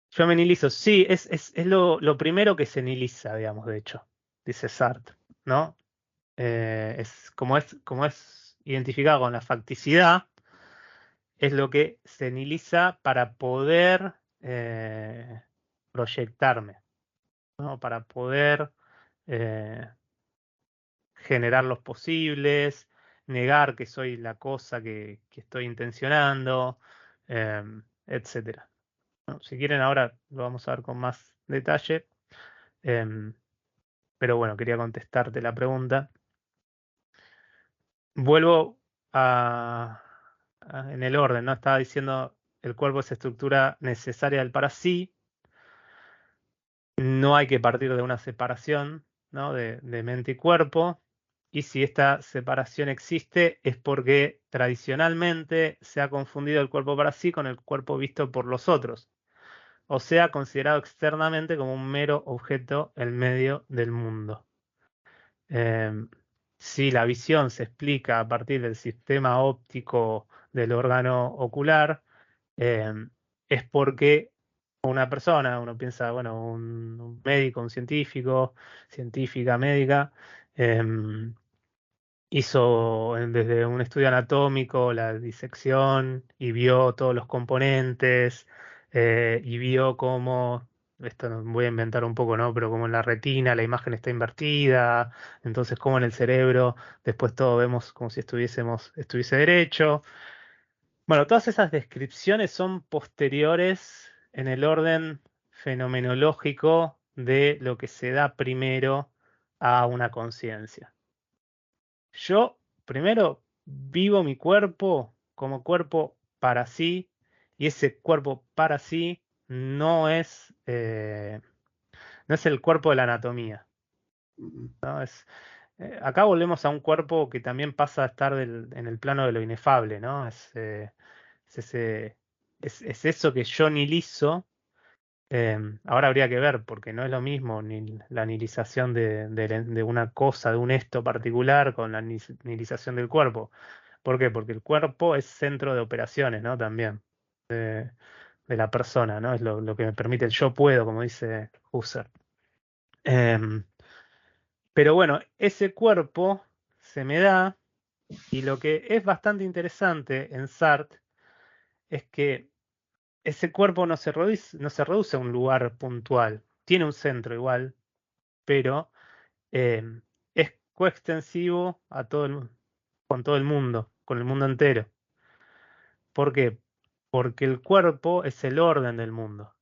Yo me nihilizo. Sí, es lo primero que se nihiliza, digamos, de hecho, dice Sartre, ¿no? Es como es identificado con la facticidad, es lo que se nihiliza para poder proyectarme, ¿no? Para poder eh, generar los posibles, negar que soy la cosa que estoy intencionando, etcétera. Bueno, si quieren ahora lo vamos a ver con más detalle, em, pero bueno, quería contestarte la pregunta. Vuelvo en el orden, ¿no? Estaba diciendo el cuerpo es estructura necesaria del para sí, no hay que partir de una separación, ¿no? de mente y cuerpo, y si esta separación existe es porque tradicionalmente se ha confundido el cuerpo para sí con el cuerpo visto por los otros, o sea, considerado externamente como un mero objeto en medio del mundo. Si la visión se explica a partir del sistema óptico del órgano ocular, es porque una persona, uno piensa, bueno, un médico, un científico, científica, médica, hizo desde un estudio anatómico la disección y vio todos los componentes y vio cómo, esto voy a inventar un poco, ¿no? Pero como en la retina la imagen está invertida, entonces como en el cerebro después todo vemos como si estuviese derecho. Bueno, todas esas descripciones son posteriores en el orden fenomenológico de lo que se da primero a una conciencia. Yo primero vivo mi cuerpo como cuerpo para sí, y ese cuerpo para sí no es el cuerpo de la anatomía, ¿no? Acá volvemos a un cuerpo que también pasa a estar en el plano de lo inefable, ¿no? Es ese- es eso que yo nilizo. Ahora habría que ver, porque no es lo mismo ni la nilización de una cosa, de un esto particular, con la nilización del cuerpo. ¿Por qué? Porque el cuerpo es centro de operaciones, ¿no? También de la persona, ¿no? Es lo que me permite el yo puedo, como dice Husserl. Em, pero bueno, ese cuerpo se me da, y lo que es bastante interesante en Sartre es que ese cuerpo no se reduce a un lugar puntual, tiene un centro igual, pero es coextensivo con todo el mundo, con el mundo entero. ¿Por qué? Porque el cuerpo es el orden del mundo.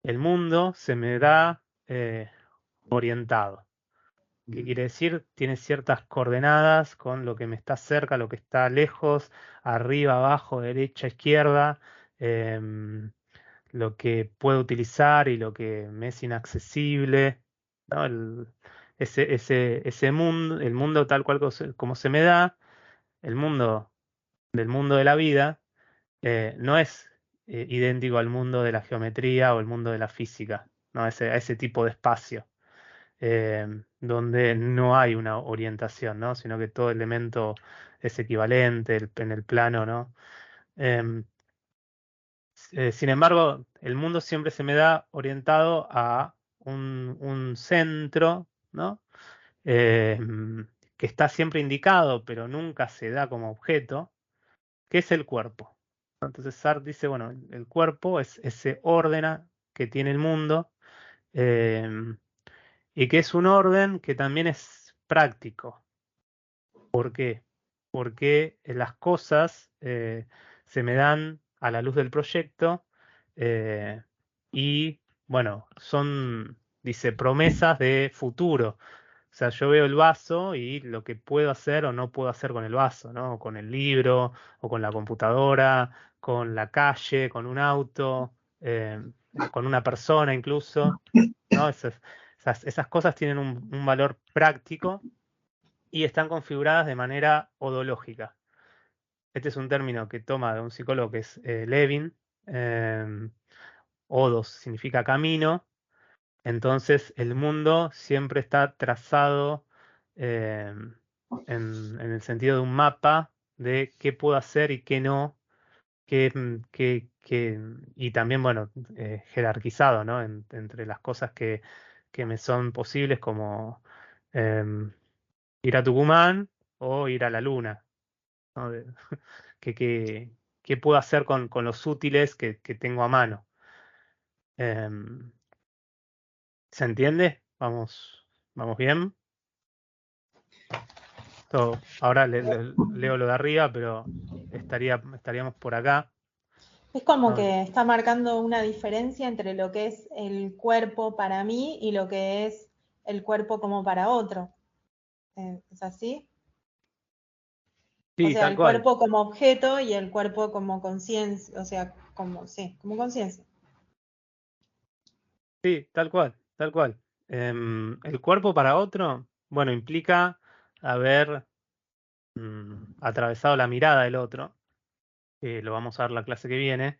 El mundo se me da orientado. ¿Qué quiere decir? Tiene ciertas coordenadas con lo que me está cerca, lo que está lejos, arriba, abajo, derecha, izquierda, em, lo que puedo utilizar y lo que me es inaccesible, ¿no? Ese mundo, el mundo tal cual como se me da, el mundo del mundo de la vida, no es idéntico al mundo de la geometría o el mundo de la física, ¿no? A ese tipo de espacio, donde no hay una orientación, ¿no? Sino que todo elemento es equivalente en el plano, ¿no? Em, Sin embargo, el mundo siempre se me da orientado a un centro, ¿no? Que está siempre indicado, pero nunca se da como objeto, que es el cuerpo. Entonces Sartre dice, bueno, el cuerpo es ese orden que tiene el mundo, eh, y que es un orden que también es práctico. ¿Por qué? Porque las cosas se me dan a la luz del proyecto, eh, y, bueno, son, dice, promesas de futuro. O sea, yo veo el vaso y lo que puedo hacer o no puedo hacer con el vaso, ¿no? O con el libro, o con la computadora, con la calle, con un auto, con una persona incluso, ¿no? Esas cosas tienen un valor práctico y están configuradas de manera odológica. Este es un término que toma de un psicólogo que es Levin. Odos significa camino, entonces el mundo siempre está trazado eh, en el sentido de un mapa de qué puedo hacer y qué no, y también, bueno, jerarquizado, ¿no? Entre las cosas que me son posibles, como em, ir a Tucumán o ir a la Luna, ¿no? Que, que- ¿Qué puedo hacer con los útiles que tengo a mano? Em, ¿Se entiende? Vamos bien. Ahora leo lo de arriba, pero estaríamos por acá, Es como ¿no? que está marcando una diferencia entre lo que es el cuerpo para mí y lo que es el cuerpo como para otro. ¿Es así? O Sí, sea, tal el cual. cuerpo como objeto y el cuerpo como conciencia, o sea, como, sí, como conciencia. Sí, tal cual, tal cual. El cuerpo para otro, bueno, implica haber atravesado la mirada del otro, lo vamos a ver la clase que viene,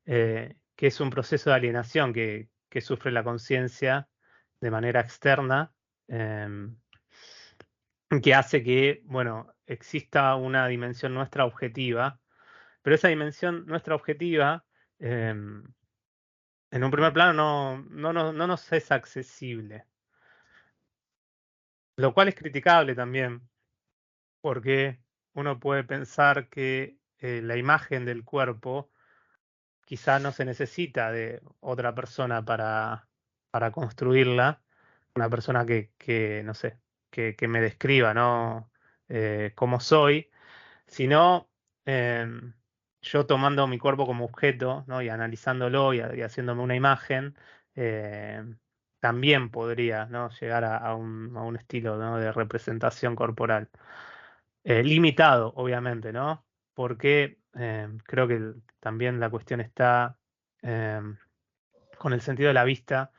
que es un proceso de alienación que sufre la conciencia de manera externa, em, que hace que, bueno, exista una dimensión nuestra objetiva, pero esa dimensión nuestra objetiva, en un primer plano no nos es accesible, lo cual es criticable también, porque uno puede pensar que la imagen del cuerpo quizá no se necesita de otra persona para construirla, una persona que no sé, que me describa, ¿no? Cómo soy, sino yo tomando mi cuerpo como objeto, ¿no? Y analizándolo y haciéndome una imagen, eh, también podría, ¿no? Llegar a un estilo, ¿no? De representación corporal. Limitado, obviamente, ¿no? Porque creo que también la cuestión está con el sentido de la vista,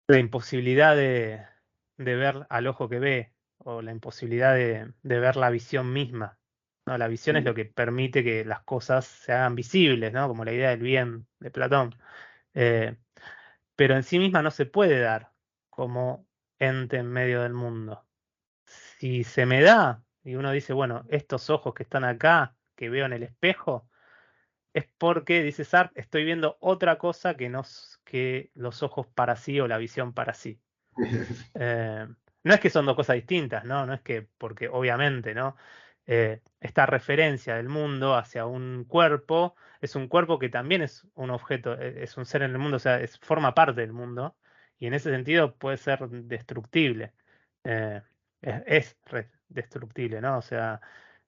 la imposibilidad de ver al ojo que ve, o la imposibilidad de ver la visión misma, ¿no? La visión es lo que permite que las cosas se hagan visibles, ¿no? Como la idea del bien de Platón. Eh, pero en sí misma no se puede dar como ente en medio del mundo. Si se me da, y uno dice, bueno, estos ojos que están acá, que veo en el espejo, es porque, dice Sartre, estoy viendo otra cosa que los ojos para sí o la visión para sí. No es que son dos cosas distintas, ¿no? No es que, porque obviamente, ¿no? Esta referencia del mundo hacia un cuerpo es un cuerpo que también es un objeto, es un ser en el mundo, o sea, forma parte del mundo y en ese sentido puede ser destructible. Eh, destructible, ¿no? O sea,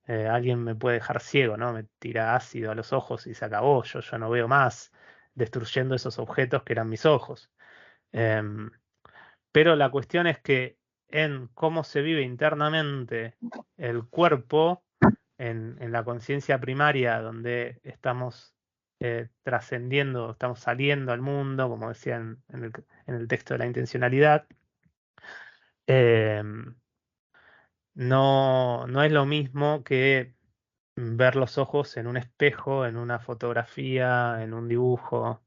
alguien me puede dejar ciego, ¿no? Me tira ácido a los ojos y se acabó, yo no veo más, destruyendo esos objetos que eran mis ojos. Em, pero la cuestión es que en cómo se vive internamente el cuerpo, en la conciencia primaria, donde estamos trascendiendo, estamos saliendo al mundo, como decía en el texto de la intencionalidad, eh, no es lo mismo que ver los ojos en un espejo, en una fotografía, en un dibujo.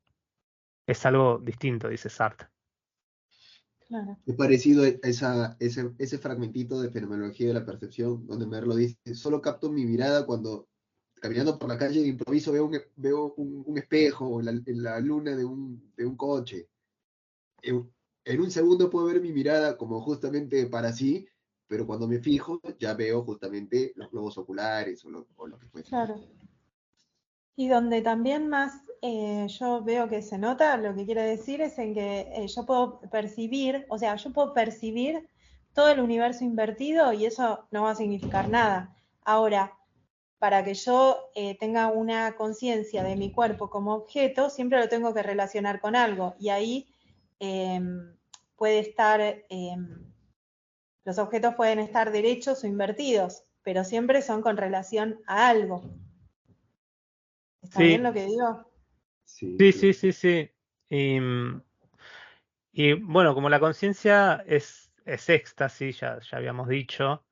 Es algo distinto, dice Sartre. Claro. Es parecido a ese fragmentito de fenomenología de la percepción, donde Merlo dice, solo capto mi mirada cuando caminando por la calle de improviso veo un espejo en la luna de un coche. En un segundo puedo ver mi mirada como justamente para sí, pero cuando me fijo ya veo justamente los globos oculares o lo que fuese. Claro. Y donde también más yo veo que se nota, lo que quiere decir es en que yo puedo percibir, o sea, yo puedo percibir todo el universo invertido y eso no va a significar nada. Ahora, para que yo tenga una conciencia de mi cuerpo como objeto, siempre lo tengo que relacionar con algo. Y ahí puede estar, los objetos pueden estar derechos o invertidos, pero siempre son con relación a algo. ¿Está bien Sí, lo que digo? Sí, sí, claro. sí, sí, sí. Y bueno, como la conciencia es éxtasis, ya habíamos dicho,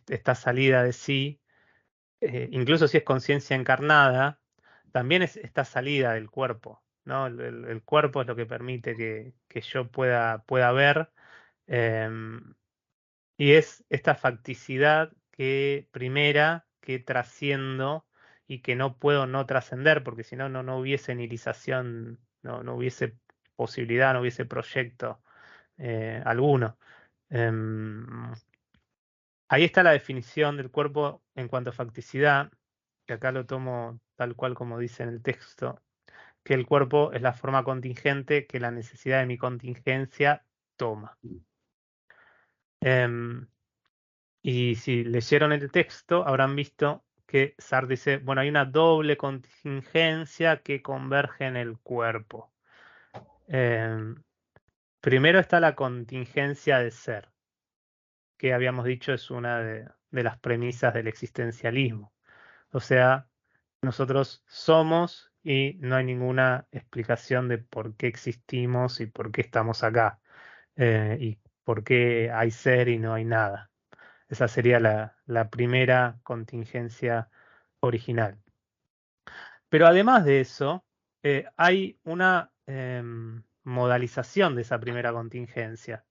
esta salida de sí, incluso si es conciencia encarnada, también es esta salida del cuerpo, ¿no? El cuerpo es lo que permite que yo pueda ver, y es esta facticidad primera que trasciendo y que no puedo no trascender, porque si no, no hubiese nihilización, no hubiese posibilidad, no hubiese proyecto alguno. Em, Ahí está la definición del cuerpo en cuanto a facticidad, que acá lo tomo tal cual como dice en el texto, que el cuerpo es la forma contingente que la necesidad de mi contingencia toma. Em, y si leyeron el texto, habrán visto que Sartre dice, bueno, hay una doble contingencia que converge en el cuerpo. Primero está la contingencia de ser, que habíamos dicho es una de las premisas del existencialismo. O sea, nosotros somos y no hay ninguna explicación de por qué existimos y por qué estamos acá, y por qué hay ser y no hay nada. Esa sería la primera contingencia original. Pero además de eso, hay una modalización de esa primera contingencia,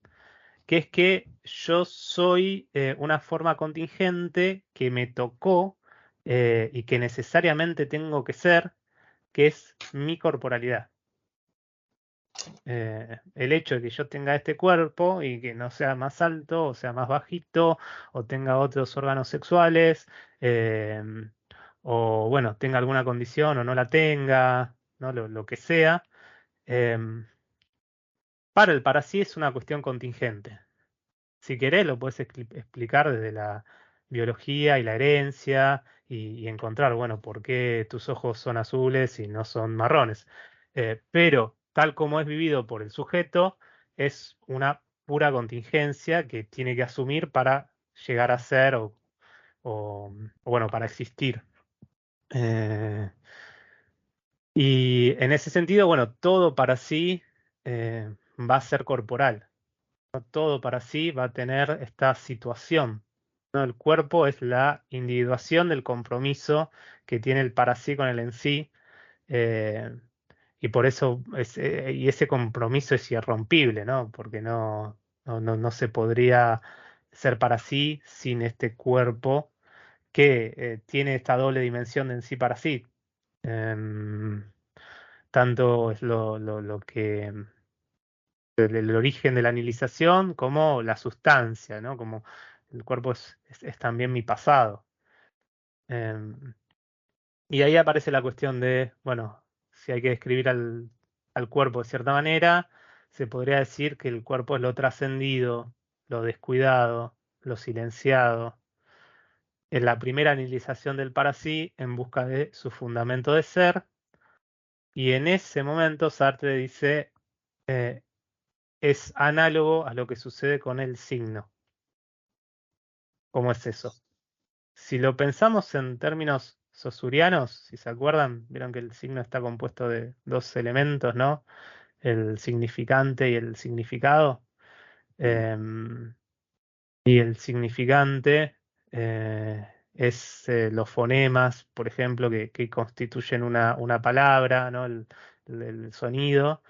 que es que yo soy una forma contingente que me tocó y que necesariamente tengo que ser, que es mi corporalidad. El hecho de que yo tenga este cuerpo y que no sea más alto o sea más bajito o tenga otros órganos sexuales, o bueno, tenga alguna condición o no la tenga, ¿no? Lo que sea, em, para el para sí es una cuestión contingente. Si querés, lo puedes explicar desde la biología y la herencia y encontrar, bueno, por qué tus ojos son azules y no son marrones. Pero tal como es vivido por el sujeto, es una pura contingencia que tiene que asumir para llegar a ser o, bueno, para existir. Eh, y en ese sentido, bueno, todo para sí va a ser corporal. No todo para sí va a tener esta situación, ¿no? El cuerpo es la individuación del compromiso que tiene el para sí con el en sí, eh, y por eso y ese compromiso es irrompible, ¿no? Porque no se podría ser para sí sin este cuerpo que tiene esta doble dimensión de en sí para sí. Em, Tanto es lo que el origen de la anilización como la sustancia, ¿no? Como el cuerpo es también mi pasado. Em, y ahí aparece la cuestión de, bueno, si hay que describir al cuerpo de cierta manera, se podría decir que el cuerpo es lo trascendido, lo descuidado, lo silenciado. Es la primera anilización del para sí en busca de su fundamento de ser. Y en ese momento Sartre dice, eh, es análogo a lo que sucede con el signo. ¿Cómo es eso? Si lo pensamos en términos saussurianos, si se acuerdan, vieron que el signo está compuesto de dos elementos, ¿no? El significante y el significado. Em, y el significante es los fonemas, por ejemplo, que constituyen una palabra, ¿no? El sonido,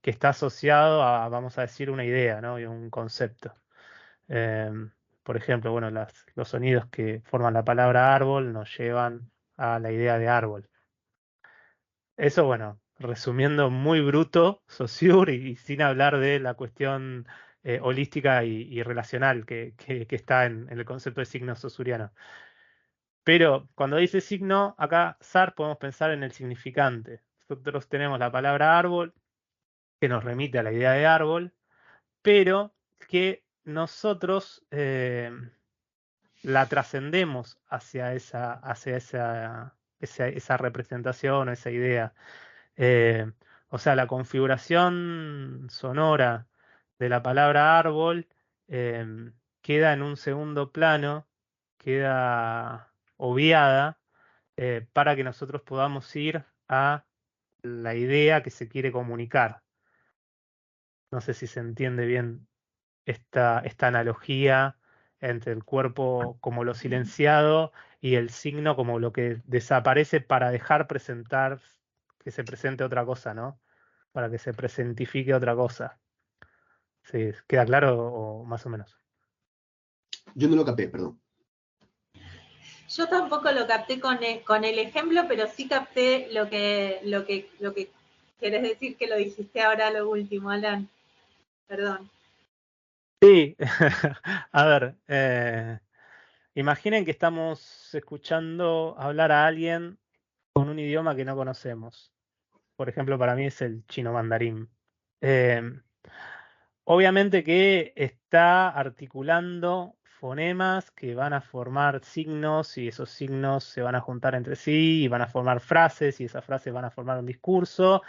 que está asociado a, vamos a decir, una idea, ¿no? Y un concepto. Em, por ejemplo, bueno, los sonidos que forman la palabra árbol nos llevan a la idea de árbol. Eso, bueno, resumiendo muy bruto, Saussure, y sin hablar de la cuestión holística y relacional que está en el concepto de signo saussuriano. Pero cuando dice signo, acá, Sartre, podemos pensar en el significante. Nosotros tenemos la palabra árbol, que nos remite a la idea de árbol, pero que nosotros la trascendemos hacia esa representación o esa idea. Eh, o sea, la configuración sonora de la palabra árbol queda en un segundo plano, queda obviada, para que nosotros podamos ir a la idea que se quiere comunicar. No sé si se entiende bien esta analogía entre el cuerpo como lo silenciado y el signo como lo que desaparece para dejar presentar, que se presente otra cosa, ¿no? Para que se presentifique otra cosa. ¿Sí? ¿Queda claro o más o menos? Yo no lo capté, perdón. Yo tampoco lo capté con el ejemplo, pero sí capté lo que querés decir, que lo dijiste ahora lo último, Alan. Perdón. Sí, a ver, imaginen que estamos escuchando hablar a alguien con un idioma que no conocemos. Por ejemplo, para mí es el chino mandarín. Eh, Obviamente que está articulando fonemas que van a formar signos y esos signos se van a juntar entre sí y van a formar frases y esas frases van a formar un discurso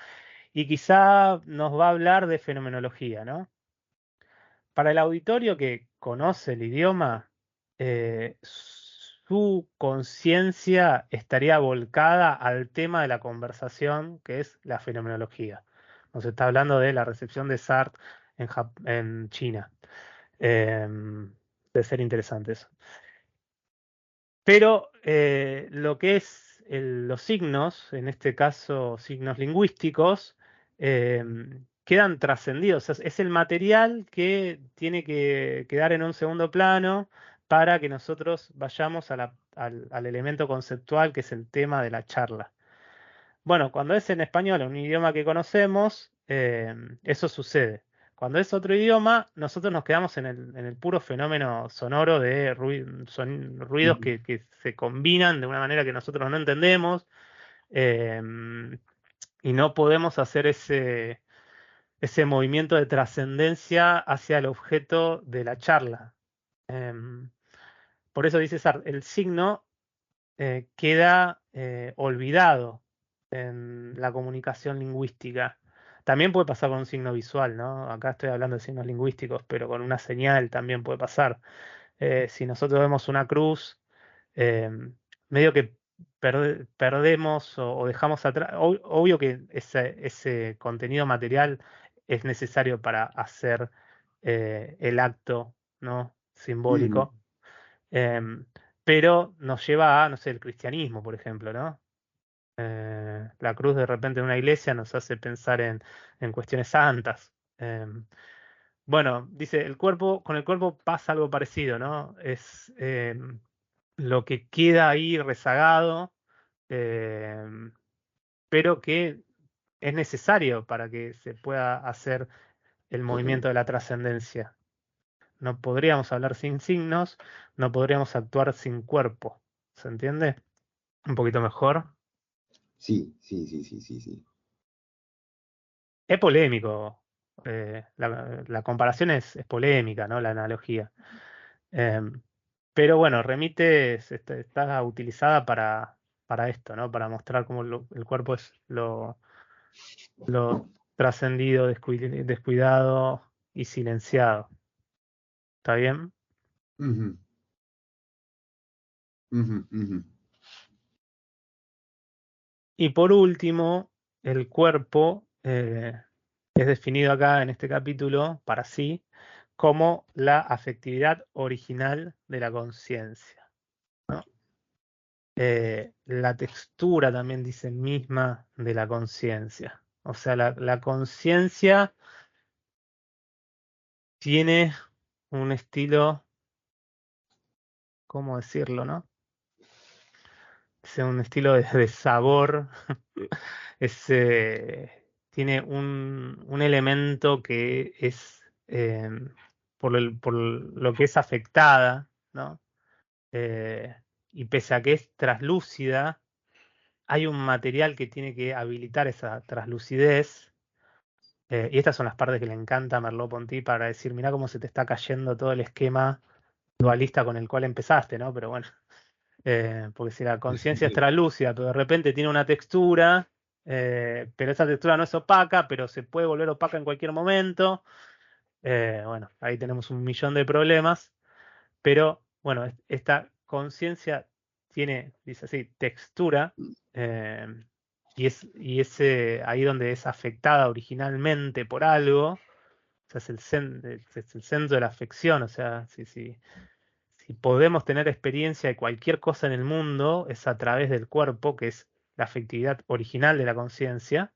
y quizá nos va a hablar de fenomenología, ¿no? Para el auditorio que conoce el idioma, su conciencia estaría volcada al tema de la conversación, que es la fenomenología. Nos está hablando de la recepción de Sartre en China. Debe ser interesante eso. Pero lo que es los signos, en este caso signos lingüísticos, quedan trascendidos. O sea, es el material que tiene que quedar en un segundo plano para que nosotros vayamos al elemento conceptual, que es el tema de la charla. Bueno, cuando es en español, un idioma que conocemos, eso sucede. Cuando es otro idioma, nosotros nos quedamos en el puro fenómeno sonoro de ruidos que se combinan de una manera que nosotros no entendemos, y no podemos hacer ese movimiento de trascendencia hacia el objeto de la charla. Por eso dice Sartre, el signo queda olvidado en la comunicación lingüística. También puede pasar con un signo visual, ¿no? Acá estoy hablando de signos lingüísticos, pero con una señal también puede pasar. Si nosotros vemos una cruz, eh, medio que perdemos o dejamos atrás. Obvio que ese contenido material es necesario para hacer el acto, ¿no? Simbólico. Em, pero nos lleva a, no sé, el cristianismo, por ejemplo, ¿no? La cruz de repente en una iglesia nos hace pensar en cuestiones santas. Bueno, dice, con el cuerpo pasa algo parecido, ¿no? Es lo que queda ahí rezagado, pero que es necesario para que se pueda hacer el movimiento de la trascendencia. No podríamos hablar sin signos, no podríamos actuar sin cuerpo. ¿Se entiende? Un poquito mejor. Sí, sí, sí, sí, sí, sí. Es polémico. La comparación es polémica, ¿no? La analogía. Pero bueno, remite, está utilizada para esto, ¿no? Para mostrar cómo el cuerpo es lo trascendido, descuidado y silenciado. ¿Está bien? Ujú, ujú, ujú. Y por último, el cuerpo es definido acá en este capítulo para sí como la afectividad original de la conciencia, ¿no? La textura también dice misma de la conciencia. O sea, la conciencia tiene un estilo, ¿cómo decirlo, no? Es un estilo de sabor. Tiene un elemento que es por lo que es afectada, ¿no? Y pese a que es traslúcida, hay un material que tiene que habilitar esa traslucidez. Y estas son las partes que le encanta a Merleau-Ponty para decir, mirá cómo se te está cayendo todo el esquema dualista con el cual empezaste, ¿no? Pero bueno, porque si la conciencia es translúcida, pero de repente tiene una textura, pero esa textura no es opaca, pero se puede volver opaca en cualquier momento. Bueno, ahí tenemos un millón de problemas, pero bueno, esta conciencia tiene, dice así, textura, eh, y es ahí donde es afectada originalmente por algo. O sea, es el centro de la afección. O sea, si podemos tener experiencia de cualquier cosa en el mundo, es a través del cuerpo, que es la afectividad original de la conciencia.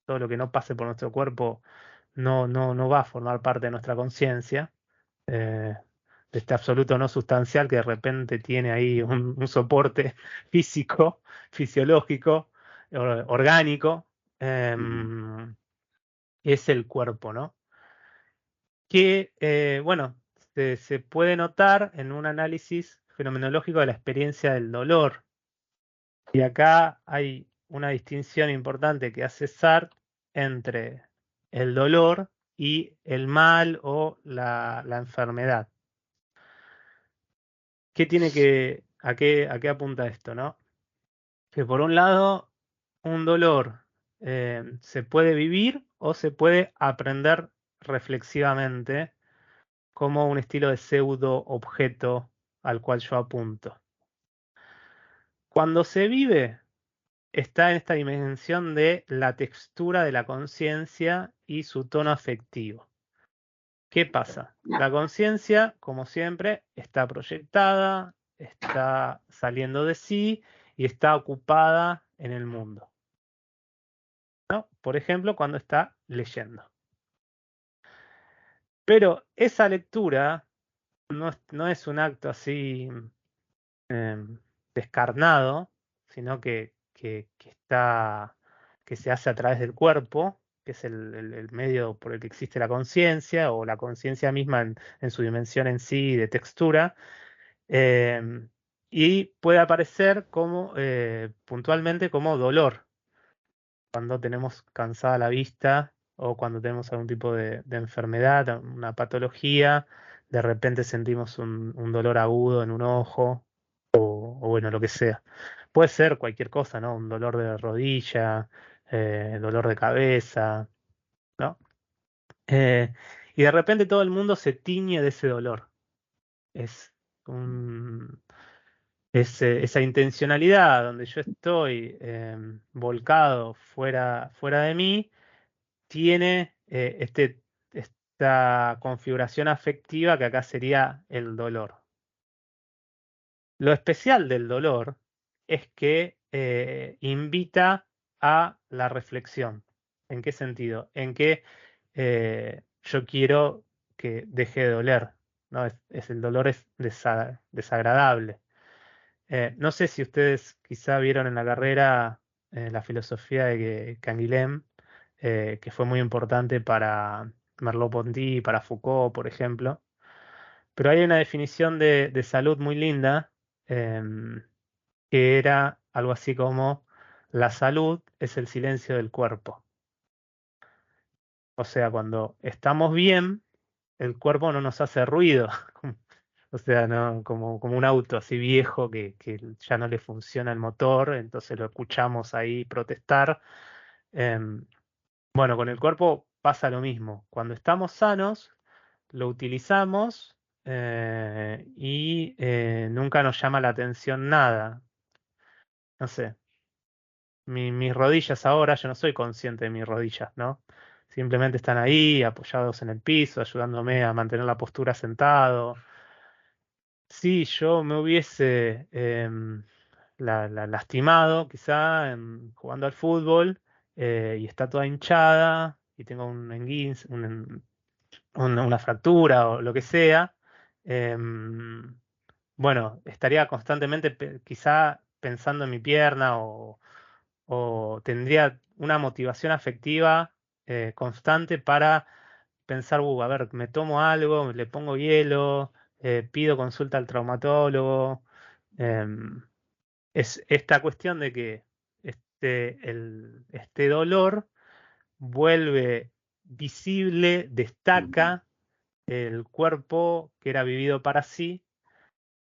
Todo lo que no pase por nuestro cuerpo no va a formar parte de nuestra conciencia. De este absoluto no sustancial que de repente tiene ahí un soporte físico, fisiológico, orgánico, es el cuerpo, ¿no? Que, bueno, se puede notar en un análisis fenomenológico de la experiencia del dolor. Y acá hay una distinción importante que hace Sartre entre el dolor y el mal o la enfermedad. ¿A qué apunta esto, no? Que por un lado, un dolor se puede vivir o se puede aprender reflexivamente como un estilo de pseudo objeto al cual yo apunto. Cuando se vive, está en esta dimensión de la textura de la conciencia y su tono afectivo. ¿Qué pasa? La conciencia, como siempre, está proyectada, está saliendo de sí y está ocupada en el mundo, ¿no? Por ejemplo, cuando está leyendo. Pero esa lectura no es un acto así descarnado, sino que se hace a través del cuerpo, que es el medio por el que existe la conciencia, o la conciencia misma en su dimensión en sí de textura, eh, y puede aparecer como puntualmente como dolor, cuando tenemos cansada la vista o cuando tenemos algún tipo de enfermedad, una patología, de repente sentimos un dolor agudo en un ojo o bueno, lo que sea. Puede ser cualquier cosa, ¿no? Un dolor de rodilla, dolor de cabeza, ¿no? Eh, y de repente todo el mundo se tiñe de ese dolor. Es un, esa intencionalidad donde yo estoy volcado fuera de mí, tiene esta configuración afectiva que acá sería el dolor. Lo especial del dolor es que invita a la reflexión. ¿En qué sentido? En que yo quiero que deje de doler, ¿no? El dolor es desagradable. No sé si ustedes quizá vieron en la carrera la filosofía de Canguilhem, que fue muy importante para Merleau-Ponty y para Foucault, por ejemplo. Pero hay una definición de salud muy linda, em, que era algo así como: la salud es el silencio del cuerpo. O sea, cuando estamos bien, el cuerpo no nos hace ruido. O sea, ¿no? Como un auto así viejo que ya no le funciona el motor, entonces lo escuchamos ahí protestar. Em, bueno, con el cuerpo pasa lo mismo. Cuando estamos sanos, lo utilizamos y nunca nos llama la atención nada. No sé, mis rodillas ahora, yo no soy consciente de mis rodillas, ¿no? Simplemente están ahí, apoyados en el piso, ayudándome a mantener la postura sentado. Si yo me hubiese lastimado, quizá, jugando al fútbol, y está toda hinchada, y tengo un esguince, una fractura o lo que sea, bueno, estaría constantemente quizá pensando en mi pierna o tendría una motivación afectiva constante para pensar, a ver, me tomo algo, le pongo hielo, pido consulta al traumatólogo. em, es esta cuestión de que este dolor vuelve visible, destaca el cuerpo que era vivido para sí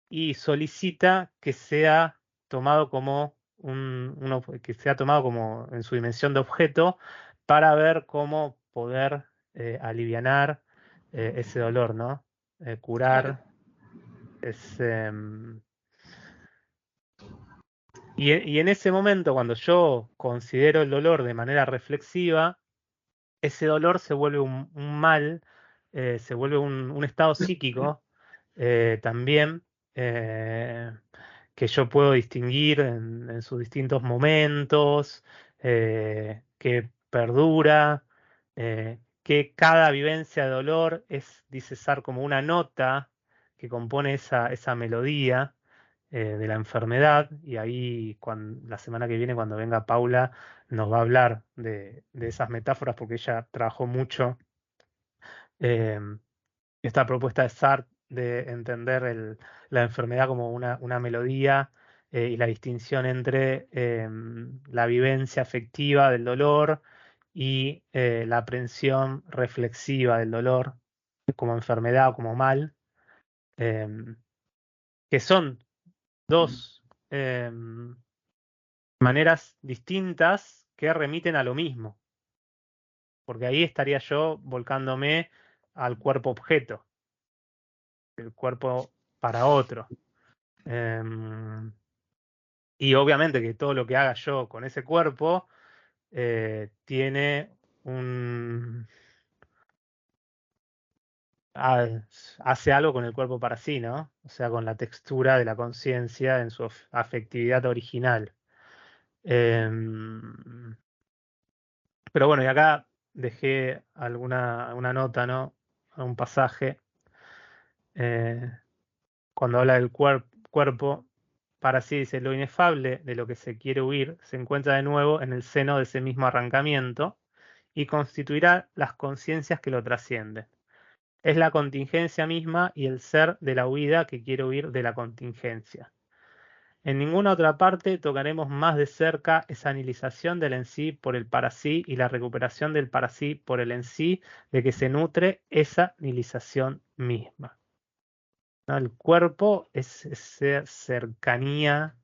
y solicita que sea tomado como que sea tomado como en su dimensión de objeto para ver cómo poder alivianar ese dolor, ¿no? Curar ese. Y en ese momento, cuando yo considero el dolor de manera reflexiva, ese dolor se vuelve un mal, se vuelve un estado psíquico también, eh, que yo puedo distinguir en sus distintos momentos, que perdura, que cada vivencia de dolor es, dice Sartre, como una nota que compone esa melodía de la enfermedad, y ahí la semana que viene, cuando venga Paula, nos va a hablar de esas metáforas, porque ella trabajó mucho eh, esta propuesta de Sartre de entender la enfermedad como una melodía, y la distinción entre la vivencia afectiva del dolor y la aprehensión reflexiva del dolor como enfermedad o como mal, em, que son dos maneras distintas que remiten a lo mismo, porque ahí estaría yo volcándome al cuerpo objeto, el cuerpo para otro. Y obviamente que todo lo que haga yo con ese cuerpo tiene un... hace algo con el cuerpo para sí, ¿no? O sea, con la textura de la conciencia en su afectividad original. Em, pero bueno, y acá dejé una nota, ¿no? Un pasaje, eh, cuando habla del cuerpo, para sí dice, lo inefable de lo que se quiere huir se encuentra de nuevo en el seno de ese mismo arrancamiento y constituirá las conciencias que lo trascienden. Es la contingencia misma y el ser de la huida que quiere huir de la contingencia. En ninguna otra parte tocaremos más de cerca esa anilización del en sí por el para sí y la recuperación del para sí por el en sí de que se nutre esa anilización misma, ¿no? El cuerpo es esa cercanía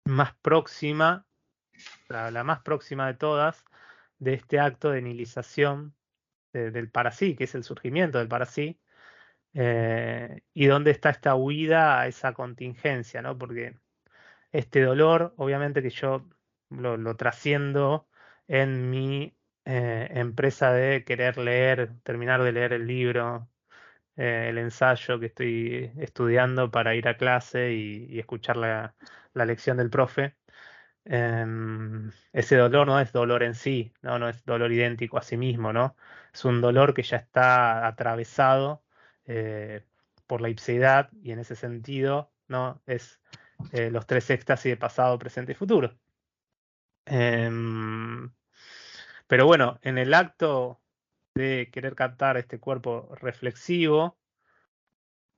más próxima, la más próxima de todas, de este acto de nihilización del para sí, que es el surgimiento del para sí, y dónde está esta huida a esa contingencia, ¿no? Porque este dolor, obviamente que yo lo trasciendo en mi empresa de querer leer, terminar de leer el libro, el ensayo que estoy estudiando para ir a clase y escuchar la lección del profe. Ese dolor no es dolor en sí, ¿no? No es dolor idéntico a sí mismo, ¿no? Es un dolor que ya está atravesado eh, por la ipseidad y en ese sentido, ¿no? Es los tres éxtasis de pasado, presente y futuro. Em, pero bueno, en el acto de querer captar este cuerpo reflexivo,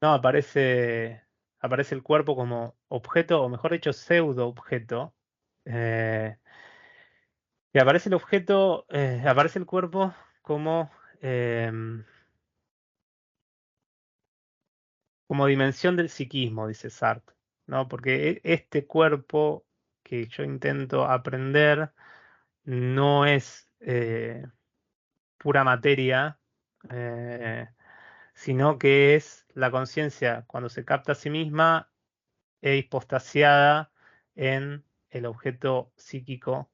no, aparece el cuerpo como objeto, o mejor dicho, pseudo objeto. eh, y aparece el objeto, aparece el cuerpo como, como dimensión del psiquismo, dice Sartre, ¿no? Porque este cuerpo que yo intento aprender no es pura materia, eh, sino que es la conciencia cuando se capta a sí misma e hipostasiada en el objeto psíquico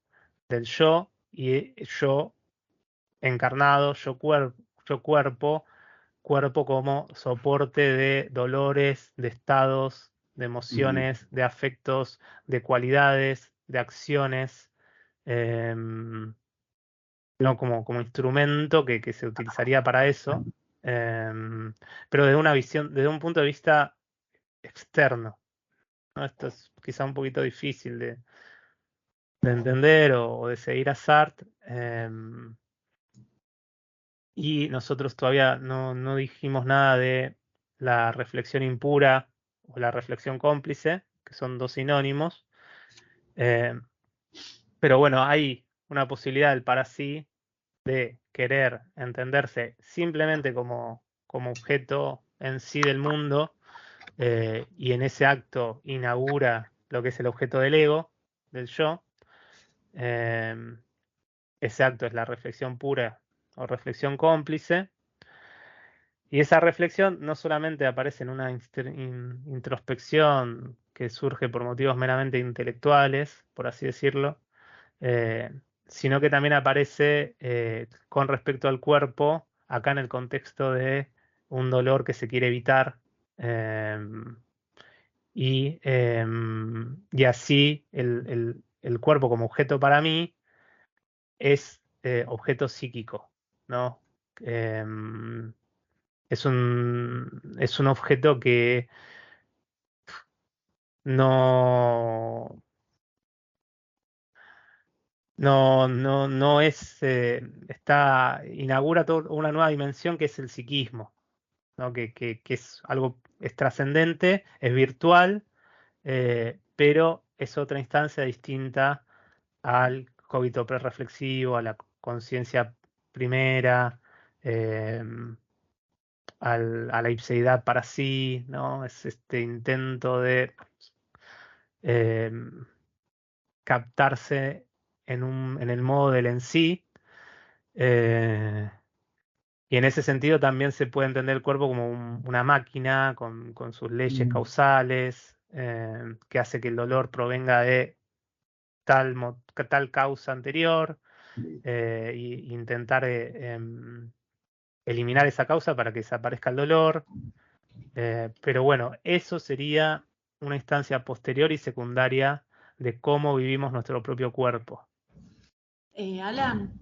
del yo y yo encarnado, yo cuerpo como soporte de dolores, de estados, de emociones, de afectos, de cualidades, de acciones, em, no como instrumento que se utilizaría para eso, pero desde una visión, desde un punto de vista externo, ¿no? Esto es quizá un poquito difícil de entender o de seguir a Sartre. Y nosotros todavía no dijimos nada de la reflexión impura o la reflexión cómplice, que son dos sinónimos. Eh, pero bueno, hay una posibilidad del para sí de querer entenderse simplemente como objeto en sí del mundo, y en ese acto inaugura lo que es el objeto del ego, del yo. Eh, ese acto es la reflexión pura o reflexión cómplice. Y esa reflexión no solamente aparece en una introspección que surge por motivos meramente intelectuales, por así decirlo, eh, sino que también aparece con respecto al cuerpo, acá en el contexto de un dolor que se quiere evitar, eh, y así el cuerpo como objeto para mí es objeto psíquico, ¿no? Em, es un objeto que no, no es, inaugura toda una nueva dimensión que es el psiquismo, ¿no? Que es algo, es trascendente, es virtual, pero es otra instancia distinta al cogito prerreflexivo, a la conciencia primera, a la ipseidad para sí, ¿no? Es este intento de eh, captarse en el modo del en sí, eh, Y en ese sentido también se puede entender el cuerpo como una máquina con sus leyes causales, que hace que el dolor provenga de tal causa anterior, y intentar eliminar esa causa para que desaparezca el dolor. Pero bueno, eso sería una instancia posterior y secundaria de cómo vivimos nuestro propio cuerpo. Alan,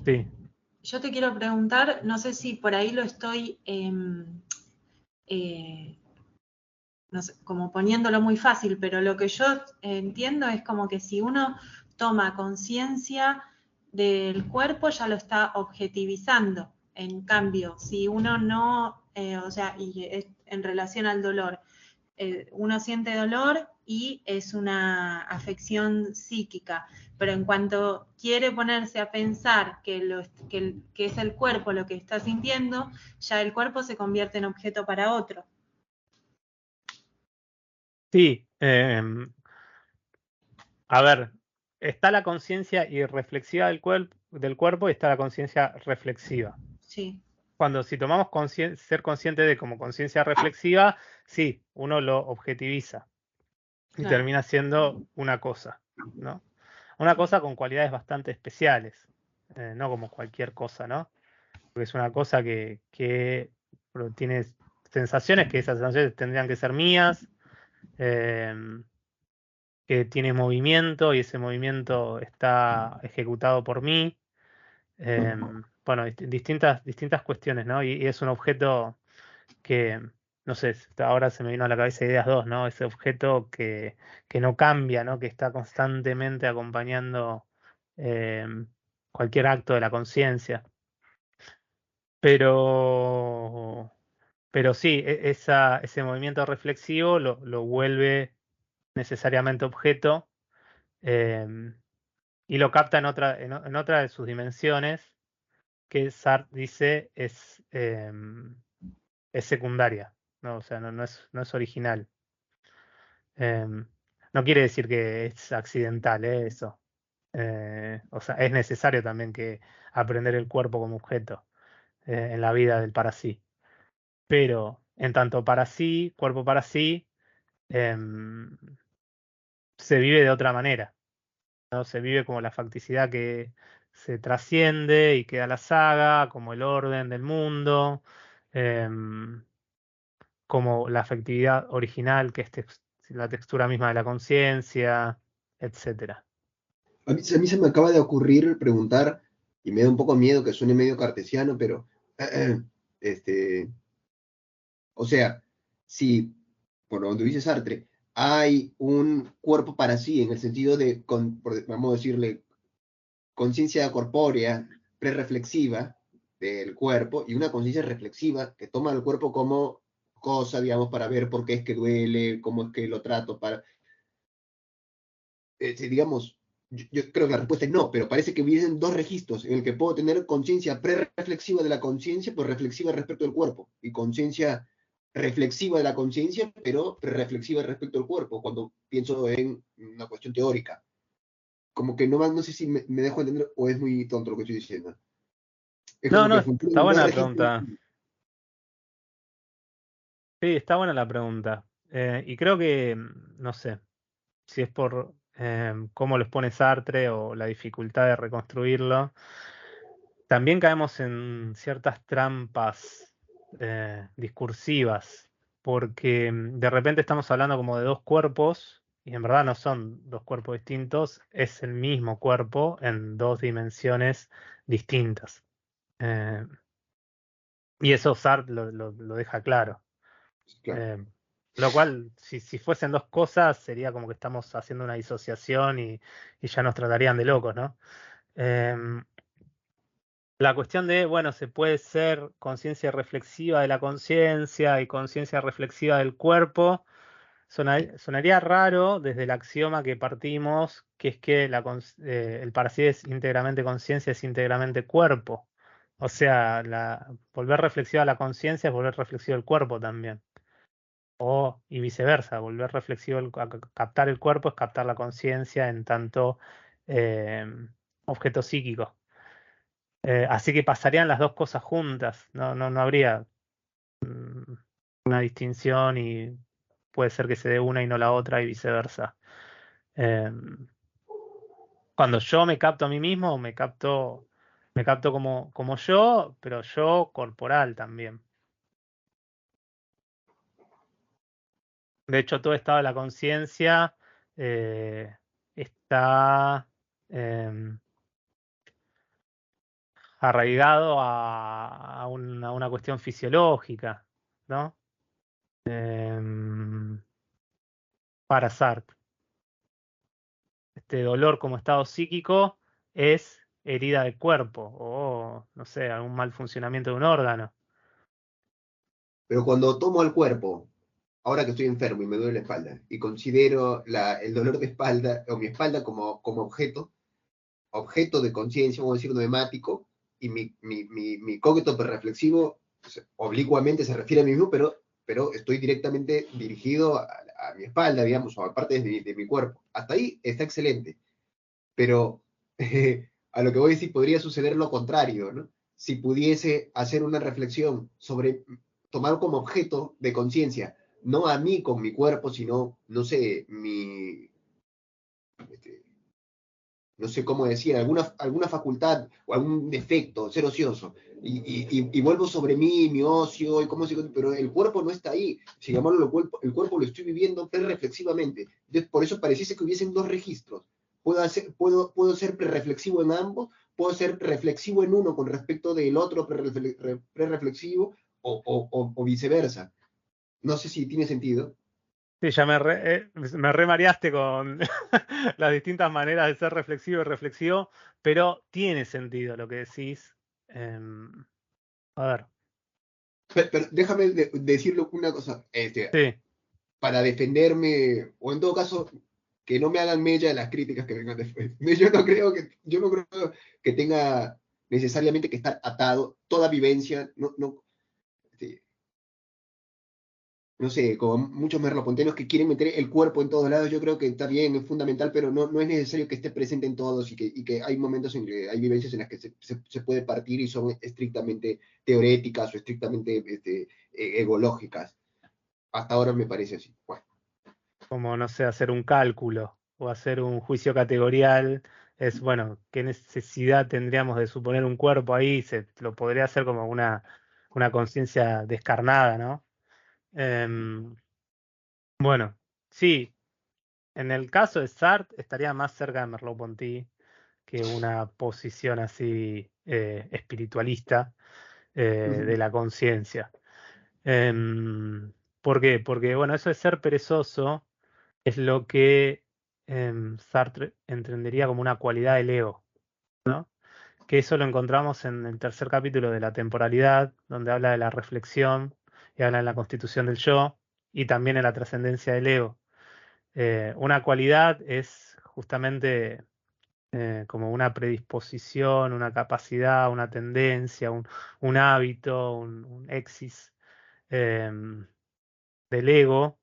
Sí. yo te quiero preguntar, no sé si por ahí lo estoy no sé, como poniéndolo muy fácil, pero lo que yo entiendo es como que si uno toma conciencia del cuerpo ya lo está objetivizando. En cambio, si uno no, o sea, en relación al dolor, uno siente dolor y es una afección psíquica, pero en cuanto quiere ponerse a pensar que es el cuerpo lo que está sintiendo, ya el cuerpo se convierte en objeto para otro. Sí, a ver, está la conciencia irreflexiva del cuerpo y está la conciencia reflexiva. Sí. Si tomamos ser consciente de como conciencia reflexiva, sí, uno lo objetiviza y Claro. termina siendo una cosa, ¿no? Una cosa con cualidades bastante especiales, no como cualquier cosa, ¿no? Porque es una cosa que tiene sensaciones, que esas sensaciones tendrían que ser mías, que tiene movimiento y ese movimiento está ejecutado por mí. Bueno, distintas cuestiones, ¿no? Y es un objeto que, no sé, ahora se me vino a la cabeza Ideas 2, ¿no? Ese objeto que no cambia, ¿no? Que está constantemente acompañando eh, cualquier acto de la conciencia. Pero, pero sí, ese movimiento reflexivo lo vuelve necesariamente objeto, eh, y lo capta en otra de sus dimensiones, que Sartre dice es secundaria, ¿no? O sea, no es original. No quiere decir que es accidental, eso. O sea, es necesario también que aprender el cuerpo como objeto en la vida del para sí. Pero en tanto para sí, cuerpo para sí, em, se vive de otra manera, ¿no? Se vive como la facticidad que se trasciende y queda la saga, como el orden del mundo, em, como la afectividad original, que es la textura misma de la conciencia, etcétera. A mí se me acaba de ocurrir preguntar, y me da un poco miedo que suene medio cartesiano, pero, este, o sea, si, por donde dice Sartre, hay un cuerpo para sí, en el sentido de, vamos a decirle, conciencia corpórea, prereflexiva del cuerpo, y una conciencia reflexiva que toma el cuerpo como cosa, digamos, para ver por qué es que duele, cómo es que lo trato, digamos, yo creo que la respuesta es no, pero parece que hubiesen dos registros en el que puedo tener conciencia pre-reflexiva de la conciencia, pero reflexiva respecto al cuerpo, y conciencia reflexiva de la conciencia, pero pre-reflexiva respecto al cuerpo, cuando pienso en una cuestión teórica. Como que no sé si me dejo entender o es muy tonto lo que estoy diciendo. Es No, como no, que está funcionan dos buena la registros. pregunta. Sí, está buena la pregunta. Y creo que, no sé, si es por cómo los pone Sartre o la dificultad de reconstruirlo, también caemos en ciertas trampas discursivas, porque de repente estamos hablando como de dos cuerpos, y en verdad no son dos cuerpos distintos, es el mismo cuerpo en dos dimensiones distintas. Eh, y eso Sartre lo deja claro. Claro. Lo cual, si fuesen dos cosas, sería como que estamos haciendo una disociación y ya nos tratarían de locos, ¿no? Em, la cuestión de, bueno, se puede ser conciencia reflexiva de la conciencia y conciencia reflexiva del cuerpo, sonaría raro desde el axioma que partimos, que es que el para sí es íntegramente conciencia, es íntegramente cuerpo. O sea, volver reflexiva la conciencia es volver reflexivo el cuerpo también. Y viceversa, volver reflexivo, captar el cuerpo es captar la conciencia en tanto objeto psíquico. Así que pasarían las dos cosas juntas, no habría una distinción y puede ser que se dé una y no la otra y viceversa. Cuando yo me capto a mí mismo, me capto como yo, pero yo corporal también. De hecho, todo estado de la conciencia está em, arraigado a una cuestión fisiológica, ¿no? Em, para Sartre. Este dolor como estado psíquico es herida del cuerpo o, no sé, algún mal funcionamiento de un órgano. Pero cuando tomo al cuerpo, ahora que estoy enfermo y me duele la espalda, y considero el dolor de espalda o mi espalda como objeto de conciencia, vamos a decir, noemático, y mi cogito reflexivo oblicuamente se refiere a mí mismo, pero estoy directamente dirigido a mi espalda, digamos, o a partes de mi cuerpo. Hasta ahí está excelente. Pero a lo que voy a decir, podría suceder lo contrario, ¿no? Si pudiese hacer una reflexión sobre tomar como objeto de conciencia, no a mí con mi cuerpo, sino, no sé, este, no sé cómo decir, alguna facultad o algún defecto, ser ocioso, y vuelvo sobre mí, mi ocio, y cómo se, pero el cuerpo no está ahí, si llamarlo el cuerpo lo estoy viviendo reflexivamente. Entonces, por eso pareciese que hubiesen dos registros. Puedo ser prereflexivo en ambos, puedo ser reflexivo en uno con respecto del otro prereflexivo, o viceversa. No sé si tiene sentido. Sí, ya me remareaste con las distintas maneras de ser reflexivo y reflexivo, pero tiene sentido lo que decís. A ver, Pero déjame decirle una cosa. sí, Para defenderme, o en todo caso, que no me hagan mella las críticas que vengan después. Yo no creo que tenga necesariamente que estar atado toda vivencia, este, no sé, como muchos merloponteros que quieren meter el cuerpo en todos lados, yo creo que está bien, es fundamental, pero no es necesario que esté presente en todos y que hay momentos en que hay vivencias en las que se puede partir y son estrictamente teoréticas o estrictamente egológicas. Hasta ahora me parece así. Bueno. como no sé, hacer un cálculo o hacer un juicio categorial, es bueno, ¿qué necesidad tendríamos de suponer un cuerpo ahí? Se lo podría hacer como una conciencia descarnada, ¿no? Em, bueno, sí, en el caso de Sartre estaría más cerca de Merleau-Ponty que una posición así espiritualista de la conciencia. ¿Por qué? Porque, bueno, eso de ser perezoso es lo que Sartre entendería como una cualidad del ego, ¿no? Que eso lo encontramos en el tercer capítulo de la temporalidad, donde habla de la reflexión y habla de la constitución del yo y también en la trascendencia del ego. Una cualidad es justamente como una predisposición, una capacidad, una tendencia, un hábito, un exis em, del ego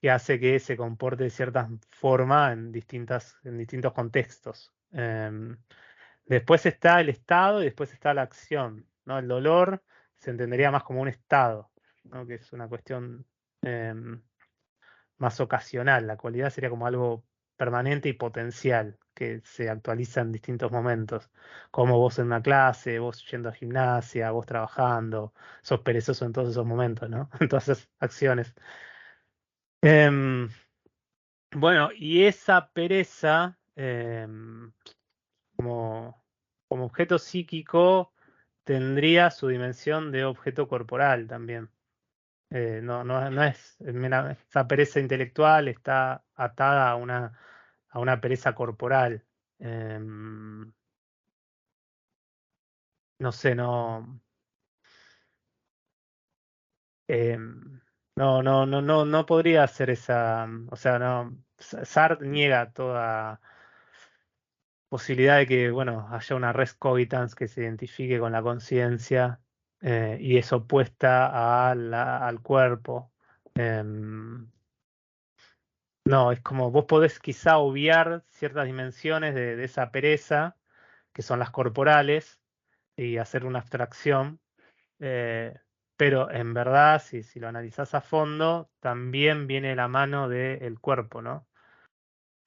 que hace que se comporte de cierta forma en distintos contextos. Después está el estado y después está la acción, ¿no? El dolor se entendería más como un estado, ¿no? Que es una cuestión em, más ocasional. La cualidad sería como algo permanente y potencial, que se actualiza en distintos momentos. Como vos en una clase, vos yendo a gimnasia, vos trabajando, sos perezoso en todos esos momentos, ¿no? En todas esas acciones. Em, bueno, y esa pereza, como objeto psíquico, tendría su dimensión de objeto corporal también. No es esa pereza intelectual está atada a una pereza corporal. Em, no sé, em, no podría ser esa. O sea, no. Sartre niega toda posibilidad de que, bueno, haya una res cogitans que se identifique con la conciencia y es opuesta al cuerpo. Em, No, es como vos podés quizá obviar ciertas dimensiones de esa pereza, que son las corporales, y hacer una abstracción, pero en verdad, si lo analizás a fondo, también viene la mano del cuerpo, ¿no?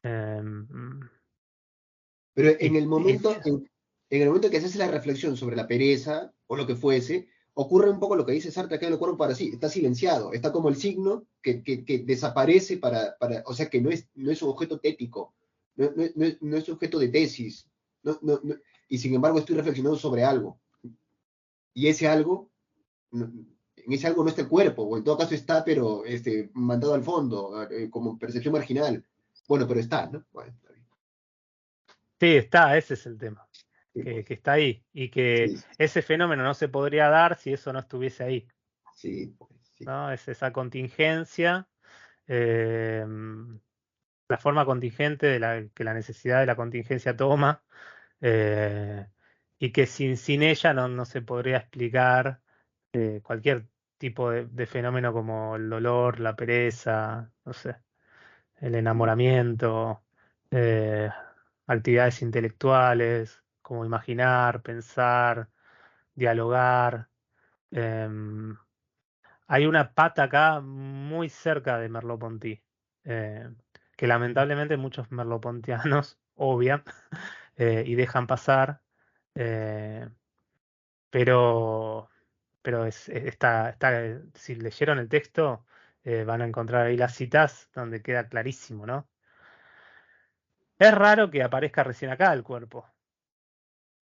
Pero Y, en el y- momento en el momento que se hace la reflexión sobre la pereza o lo que fuese, ocurre un poco lo que dice Sartre acá en el cuerpo para sí, está silenciado, está como el signo que desaparece o sea que no es un objeto tético, no es objeto de tesis, y sin embargo estoy reflexionando sobre algo, y ese algo, en ese algo no está el cuerpo, o en todo caso está, pero mandado al fondo, como percepción marginal. Bueno, pero está, ¿no? Bueno, está bien. sí, está, ese es el tema, Sí, pues, que está ahí, y que sí, ese fenómeno no se podría dar si eso no estuviese ahí, sí, pues, sí. ¿no? Es esa contingencia, eh, la forma contingente que la necesidad de la contingencia toma, eh, y que sin ella no se podría explicar cualquier tipo de fenómeno como el dolor, la pereza, no sé, el enamoramiento, eh, actividades intelectuales, como imaginar, pensar, dialogar. em, Hay una pata acá muy cerca de Merleau-Ponty, eh, que lamentablemente muchos merleau-pontianos obvian y dejan pasar, eh, pero, si leyeron el texto, van a encontrar ahí las citas donde queda clarísimo, ¿no? Es raro que aparezca recién acá el cuerpo.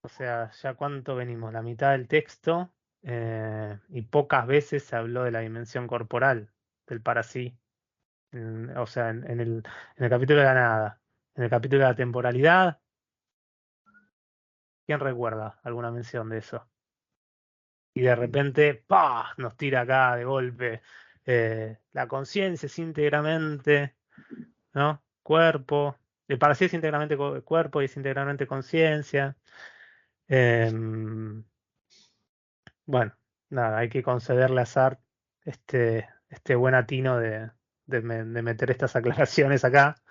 O sea, ya cuánto venimos, la mitad del texto, y pocas veces se habló de la dimensión corporal, del para sí. O sea, en el capítulo de la nada, en el capítulo de la temporalidad, ¿quién recuerda alguna mención de eso? Y de repente, ¡pah!, nos tira acá de golpe. La conciencia es íntegramente, ¿no? Cuerpo. El para sí es íntegramente cuerpo y es íntegramente conciencia. Em, bueno, nada, hay que concederle a Sartre este buen atino de meter estas aclaraciones acá.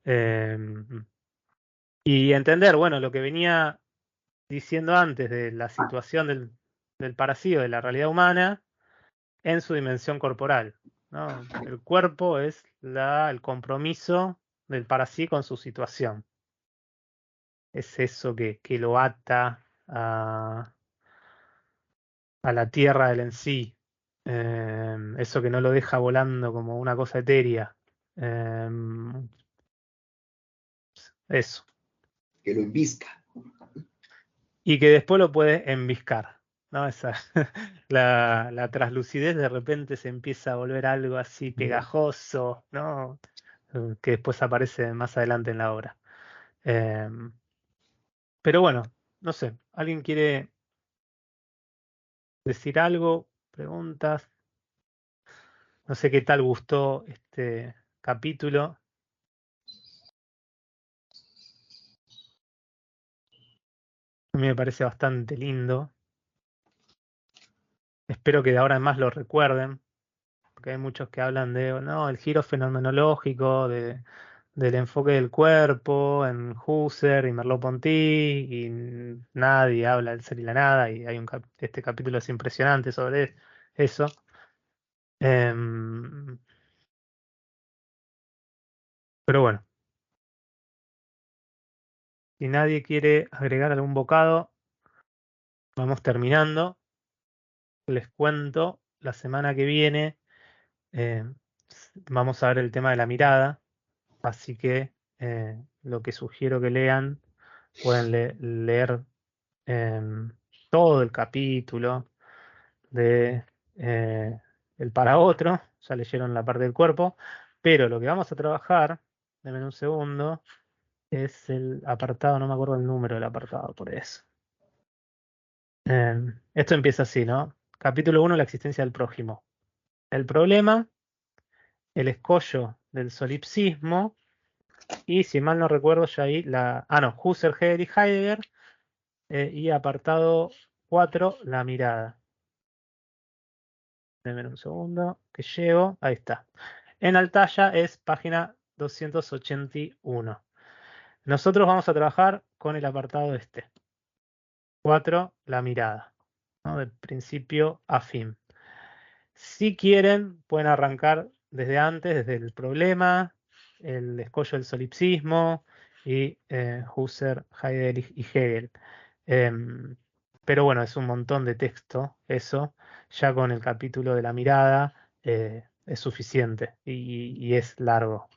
Em, y entender, bueno, lo que venía diciendo antes de la situación del parásito, de la realidad humana, en su dimensión corporal, ¿no? El cuerpo es el compromiso del parásito con su situación. Es eso que lo ata a la tierra del en sí. Eso que no lo deja volando como una cosa etérea. Eso. Que lo envisca. Y que después lo puede enviscar, ¿no? La traslucidez de repente se empieza a volver algo así pegajoso, ¿no? Que después aparece más adelante en la obra. Em, pero bueno, no sé, ¿alguien quiere decir algo? ¿Preguntas? No sé qué tal gustó este capítulo. A mí me parece bastante lindo. Espero que de ahora en más lo recuerden, porque hay muchos que hablan de, no, el giro fenomenológico, del enfoque del cuerpo en Husserl y Merleau-Ponty, y nadie habla del ser y la nada, y hay este capítulo es impresionante sobre eso. Em, pero bueno, si nadie quiere agregar algún bocado, vamos terminando. Les cuento, la semana que viene eh, vamos a ver el tema de la mirada, así que lo que sugiero que lean, pueden leer todo el capítulo de El para otro, ya leyeron la parte del cuerpo, pero lo que vamos a trabajar, denme un segundo, es el apartado, no me acuerdo el número del apartado, por eso. Esto empieza así, ¿no? Capítulo 1, la existencia del prójimo. El problema, el escollo del solipsismo, y si mal no recuerdo, ya ahí Husserl, Hegel y Heidegger, y apartado 4, la mirada. Denme un segundo, que llego. Ahí está. En Altaya es página 281. Nosotros vamos a trabajar con el apartado este. 4, la mirada, ¿no? De principio a fin. Si quieren, pueden arrancar desde antes, desde el problema, el escollo del solipsismo y Husserl, Heidegger y Hegel. Pero bueno, es un montón de texto eso. Ya con el capítulo de la mirada es suficiente y es largo.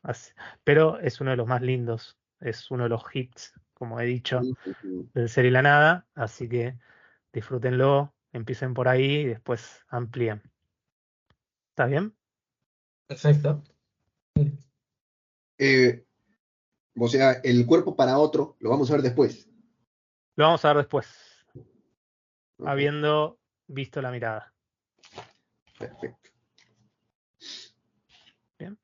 Pero es uno de los más lindos, es uno de los hits, como he dicho, del ser y la nada. Así que disfrútenlo, empiecen por ahí y después amplíen. ¿Está bien? Perfecto. O sea, el cuerpo para otro lo vamos a ver después. Lo vamos a ver después, Ok, habiendo visto la mirada. perfecto. Bien.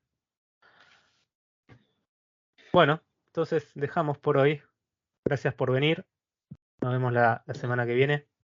Bueno, entonces dejamos por hoy. Gracias por venir. Nos vemos la semana que viene.